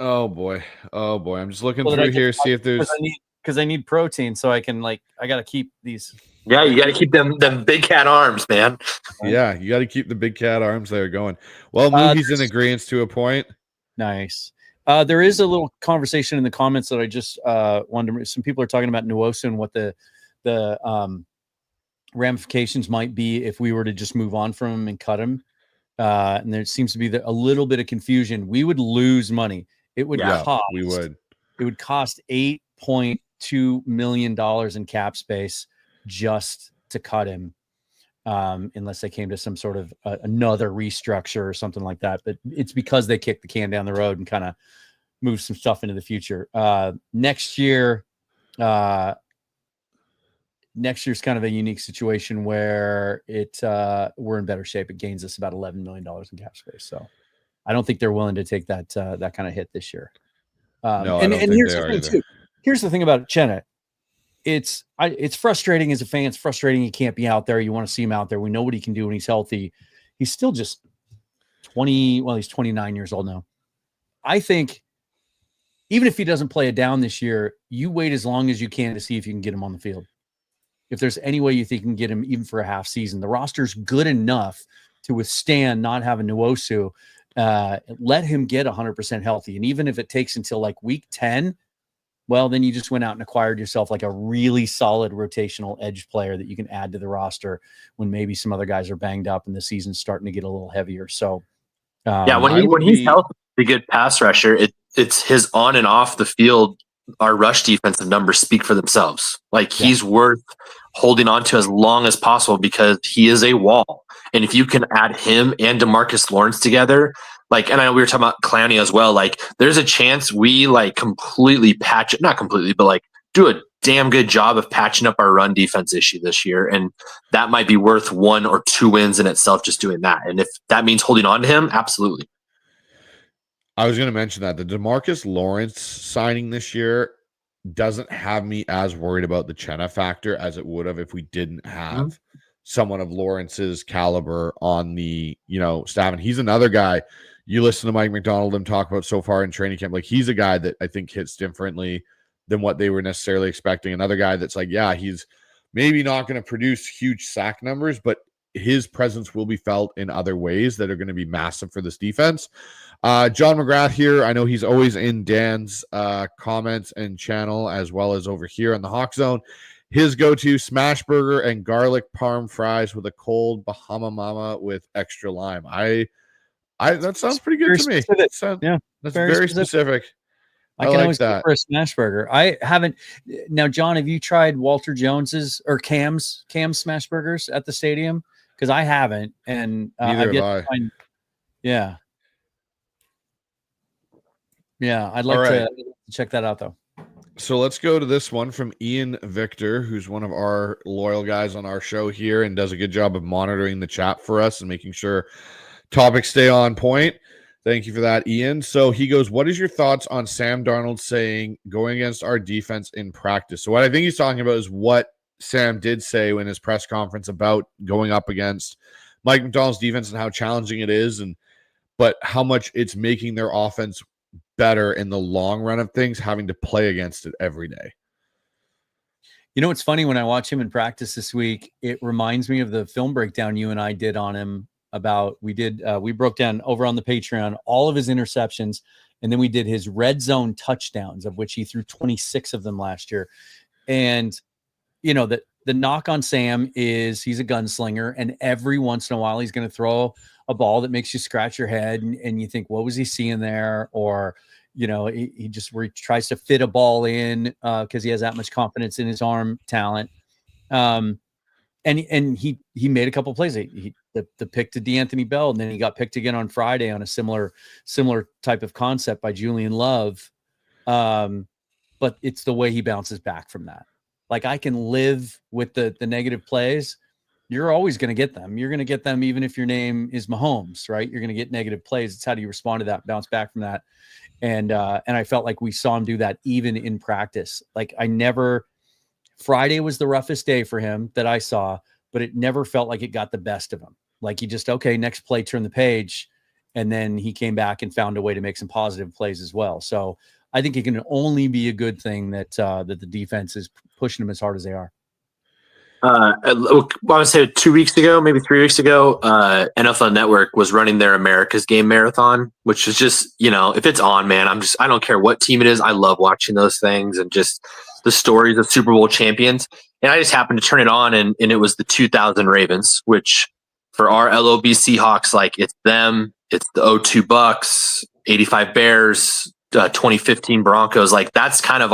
Oh boy. I'm just looking through here, see if there's because I need protein, so I can I got to keep these. Yeah, you got to keep them big cat arms, man. Yeah, you got to keep the big cat arms there going. Well, Mookie's in agreement to a point. Nice. There is a little conversation in the comments that I just wanted to. Some people are talking about Nwosu and what the ramifications might be if we were to just move on from him and cut him. And there seems to be a little bit of confusion. We would lose money. It would cost. We would. It would cost $8.2 million in cap space just to cut him, unless they came to some sort of another restructure or something like that. But it's because they kicked the can down the road and kind of moved some stuff into the future. Next year's kind of a unique situation where we're in better shape. It gains us about $11 million in cap space. So I don't think they're willing to take that kind of hit this year. No, and here's the thing too. Here's the thing about Chenna. It's frustrating as a fan. It's frustrating he can't be out there. You want to see him out there. We know what he can do when he's healthy. He's still just 20. Well, he's 29 years old now. I think even if he doesn't play it down this year, you wait as long as you can to see if you can get him on the field. If there's any way you think you can get him even for a half season, the roster's good enough to withstand not having Nwosu. Let him get 100% healthy. And even if it takes until like week 10, well, then you just went out and acquired yourself like a really solid rotational edge player that you can add to the roster when maybe some other guys are banged up and the season's starting to get a little heavier. So, when he's healthy, a good pass rusher, it's his on and off the field. Our rush defensive numbers speak for themselves. Like he's worth holding on to as long as possible because he is a wall. And if you can add him and DeMarcus Lawrence together, like, and I know we were talking about Clowney as well. Like, there's a chance we like completely patch it, not completely, but like do a damn good job of patching up our run defense issue this year. And that might be worth 1 or 2 wins in itself, just doing that. And if that means holding on to him, absolutely. I was going to mention that the DeMarcus Lawrence signing this year doesn't have me as worried about the Chenna factor as it would have if we didn't have someone of Lawrence's caliber on the, staff. And he's another guy you listen to Mike McDonald and talk about so far in training camp. Like he's a guy that I think hits differently than what they were necessarily expecting. Another guy that's like, he's maybe not going to produce huge sack numbers, but his presence will be felt in other ways that are going to be massive for this defense. John McGrath here. I know he's always in Dan's comments and channel as well as over here on the Hawk Zone. His go-to smash burger and garlic parm fries with a cold Bahama Mama with extra lime. That sounds pretty good to me. That's very specific. I can always go for a smash burger. I haven't. Now, John, have you tried Walter Jones's or Cam's smash burgers at the stadium? Because I haven't, and I've yet to find. Yeah. I'd like to check that out though. So let's go to this one from Ian Victor, who's one of our loyal guys on our show here and does a good job of monitoring the chat for us and making sure topics stay on point. Thank you for that, Ian. So he goes, what is your thoughts on Sam Darnold saying going against our defense in practice? So what I think he's talking about is what Sam did say in his press conference about going up against Mike McDonald's defense and how challenging it is, but how much it's making their offense better in the long run of things, having to play against it every day. It's funny when I watch him in practice this week, it reminds me of the film breakdown you and I did on him about, we broke down over on the Patreon all of his interceptions, and then we did his red zone touchdowns, of which he threw 26 of them last year. And, the knock on Sam is he's a gunslinger, and every once in a while he's going to throw a ball that makes you scratch your head and you think, what was he seeing there? Or, he tries to fit a ball in because he has that much confidence in his arm talent. And he made a couple of plays. The pick to D'Anthony Bell, and then he got picked again on Friday on a similar type of concept by Julian Love. But it's the way he bounces back from that. Like, I can live with the negative plays. You're always going to get them. You're going to get them even if your name is Mahomes, right? You're going to get negative plays. It's how do you respond to that, bounce back from that. And I felt like we saw him do that even in practice. Like, Friday was the roughest day for him that I saw, but it never felt like it got the best of him. Like, he just, okay, next play, turn the page. And then he came back and found a way to make some positive plays as well. So I think it can only be a good thing that the defense is pushing them as hard as they are. I would say 2 weeks ago, maybe 3 weeks ago, NFL Network was running their America's Game Marathon, which is just, if it's on, man, I don't care what team it is. I love watching those things and just the stories of Super Bowl champions. And I just happened to turn it on, and it was the 2000 Ravens, which for our LOB Seahawks, like, it's them, it's the 02 Bucks, 85 Bears, 2015 Broncos. Like, that's kind of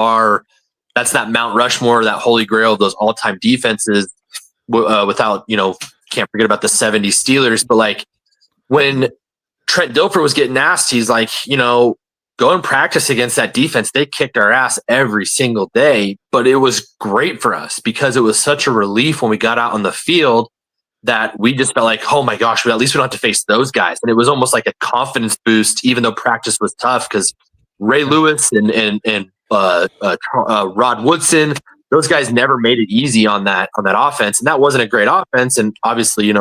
that's that Mount Rushmore, that holy grail of those all-time defenses without, can't forget about the 70s Steelers. But, like, when Trent Dilfer was getting asked, he's like, go and practice against that defense. They kicked our ass every single day, but it was great for us because it was such a relief when we got out on the field that we just felt like, oh my gosh, at least we don't have to face those guys. And it was almost like a confidence boost, even though practice was tough, because Ray Lewis and Rod Woodson, those guys never made it easy on that offense. And that wasn't a great offense. And obviously,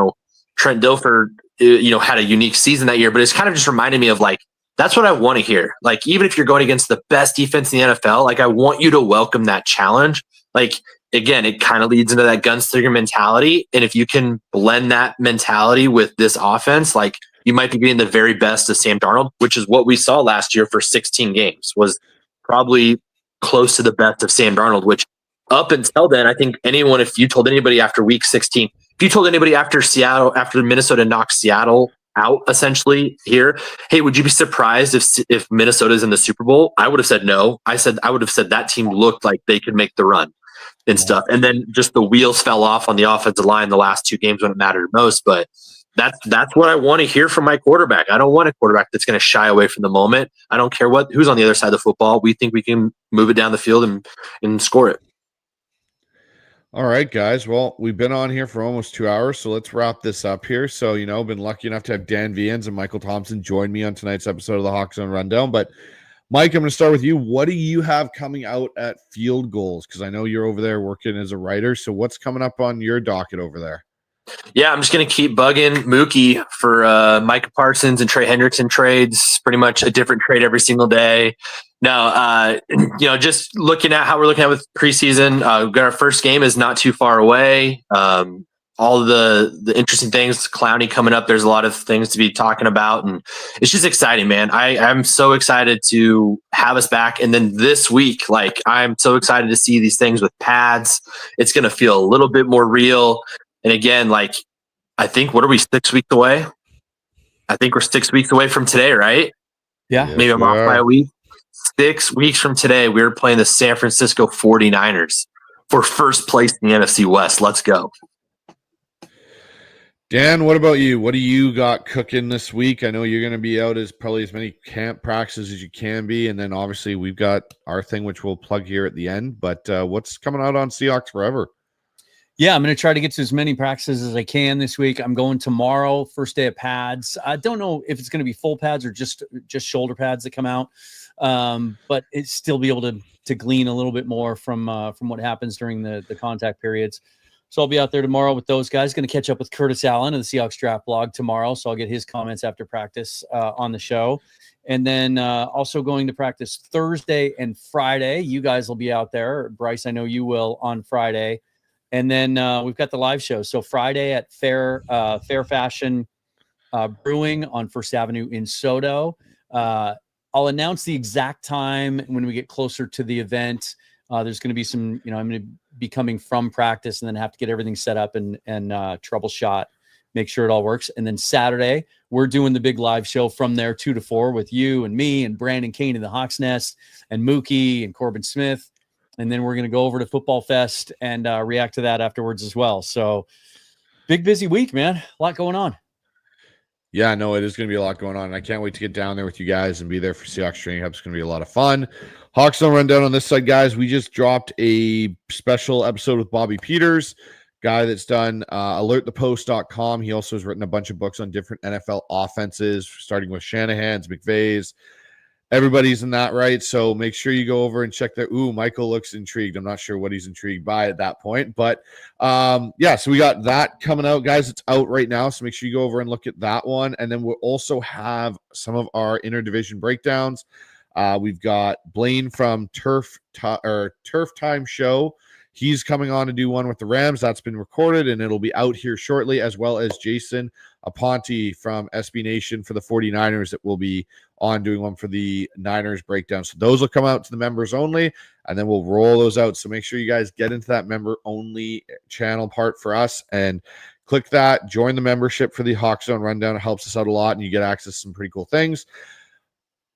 Trent Dilfer, had a unique season that year, but it's kind of just reminded me of, like, that's what I want to hear. Like, even if you're going against the best defense in the NFL, like, I want you to welcome that challenge. Like, again, it kind of leads into that gunslinger mentality. And if you can blend that mentality with this offense, like, you might be getting the very best of Sam Darnold, which is what we saw last year for 16 games, was probably close to the best of Sam Darnold, which up until then, I think if you told anybody after week 16, if you told anybody after Minnesota knocked Seattle out essentially here, hey, would you be surprised if Minnesota's in the Super Bowl? I would have said no. I would have said that team looked like they could make the run and stuff. And then just the wheels fell off on the offensive line the last two games when it mattered most. But that's what I want to hear from my quarterback. I don't want a quarterback that's going to shy away from the moment. I don't care who's on the other side of the football. We think we can move it down the field and score it. All right, guys. Well, we've been on here for almost 2 hours, so let's wrap this up here. So, been lucky enough to have Dan Vians and Michael Thompson join me on tonight's episode of the Hawkzone Rundown. But, Mike, I'm going to start with you. What do you have coming out at Field Goals? Because I know you're over there working as a writer. So what's coming up on your docket over there? Yeah, I'm just going to keep bugging Mookie for Micah Parsons and Trey Hendrickson trades. Pretty much a different trade every single day. Now, just looking at how we're looking at with preseason, we've got our first game is not too far away. All of the interesting things, Clowney coming up. There's a lot of things to be talking about, and it's just exciting, man. I'm so excited to have us back. And then this week, like, I'm so excited to see these things with pads. It's going to feel a little bit more real. And again, like, I think, what are we, 6 weeks away? I think we're 6 weeks away from today, right? Yeah. Maybe I'm off by a week. 6 weeks from today, we're playing the San Francisco 49ers for first place in the NFC West. Let's go. Dan, what about you? What do you got cooking this week? I know you're going to be out as many camp practices as you can be. And then obviously we've got our thing, which we'll plug here at the end. But what's coming out on Seahawks Forever? Yeah, I'm going to try to get to as many practices as I can this week. I'm going tomorrow, first day of pads. I don't know if it's going to be full pads or just shoulder pads that come out, but it's still be able to glean a little bit more from what happens during the contact periods. So I'll be out there tomorrow with those guys. Going to catch up with Curtis Allen of the Seahawks Draft Blog tomorrow, so I'll get his comments after practice on the show. And then also going to practice Thursday and Friday. You guys will be out there. Bryce, I know you will on Friday. And then we've got the live show. So Friday at Fair Fashion Brewing on First Avenue in Soto. I'll announce the exact time when we get closer to the event. There's going to be some, I'm going to be coming from practice and then have to get everything set up and troubleshot, make sure it all works. And then Saturday, we're doing the big live show from there 2 to 4 with you and me and Brandon Kane in the Hawks Nest and Mookie and Corbin Smith. And then we're going to go over to Football Fest and react to that afterwards as well. So big, busy week, man. A lot going on. Yeah, no, it is going to be a lot going on. And I can't wait to get down there with you guys and be there for Seahawks Training Hub. It's going to be a lot of fun. Hawkzone Rundown on this side, guys. We just dropped a special episode with Bobby Peters, guy that's done alertthepost.com. He also has written a bunch of books on different NFL offenses, starting with Shanahan's, McVay's. Everybody's in that, right? So make sure you go over and check that. Ooh, Michael looks intrigued. I'm not sure what he's intrigued by at that point. But, yeah, so we got that coming out, guys. It's out right now, so make sure you go over and look at that one. And then we'll also have some of our interdivision breakdowns. We've got Blaine from Turf Time Show. He's coming on to do one with the Rams. That's been recorded, and it'll be out here shortly, as well as Jason Aponte from SB Nation for the 49ers that will be on doing one for the Niners breakdown. So those will come out to the members only, and then we'll roll those out. So make sure you guys get into that member-only channel part for us and click that. Join the membership for the Hawkzone Rundown. It helps us out a lot, and you get access to some pretty cool things.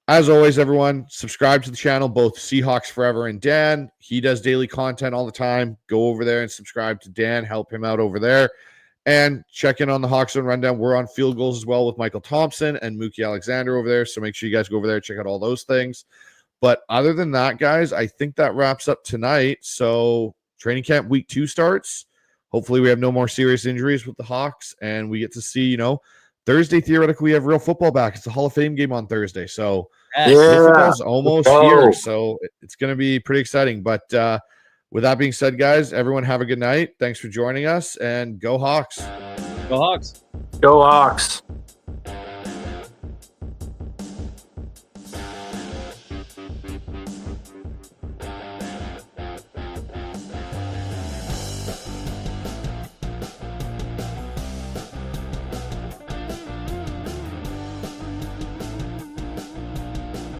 As always, everyone, subscribe to the channel, both Seahawks Forever and Dan. He does daily content all the time. Go over there and subscribe to Dan. Help him out over there. And check in on the Hawkzone Rundown. We're on Field Goals as well with Michael Thompson and Mookie Alexander over there. So make sure you guys go over there, check out all those things. But other than that, guys, I think that wraps up tonight. So training camp week 2 starts. Hopefully we have no more serious injuries with the Hawks. And we get to see, Thursday, theoretically, we have real football back. It's a Hall of Fame game on Thursday. So football's almost here. So it's going to be pretty exciting. But with that being said, guys, everyone have a good night. Thanks for joining us, and go Hawks. Go Hawks. Go Hawks.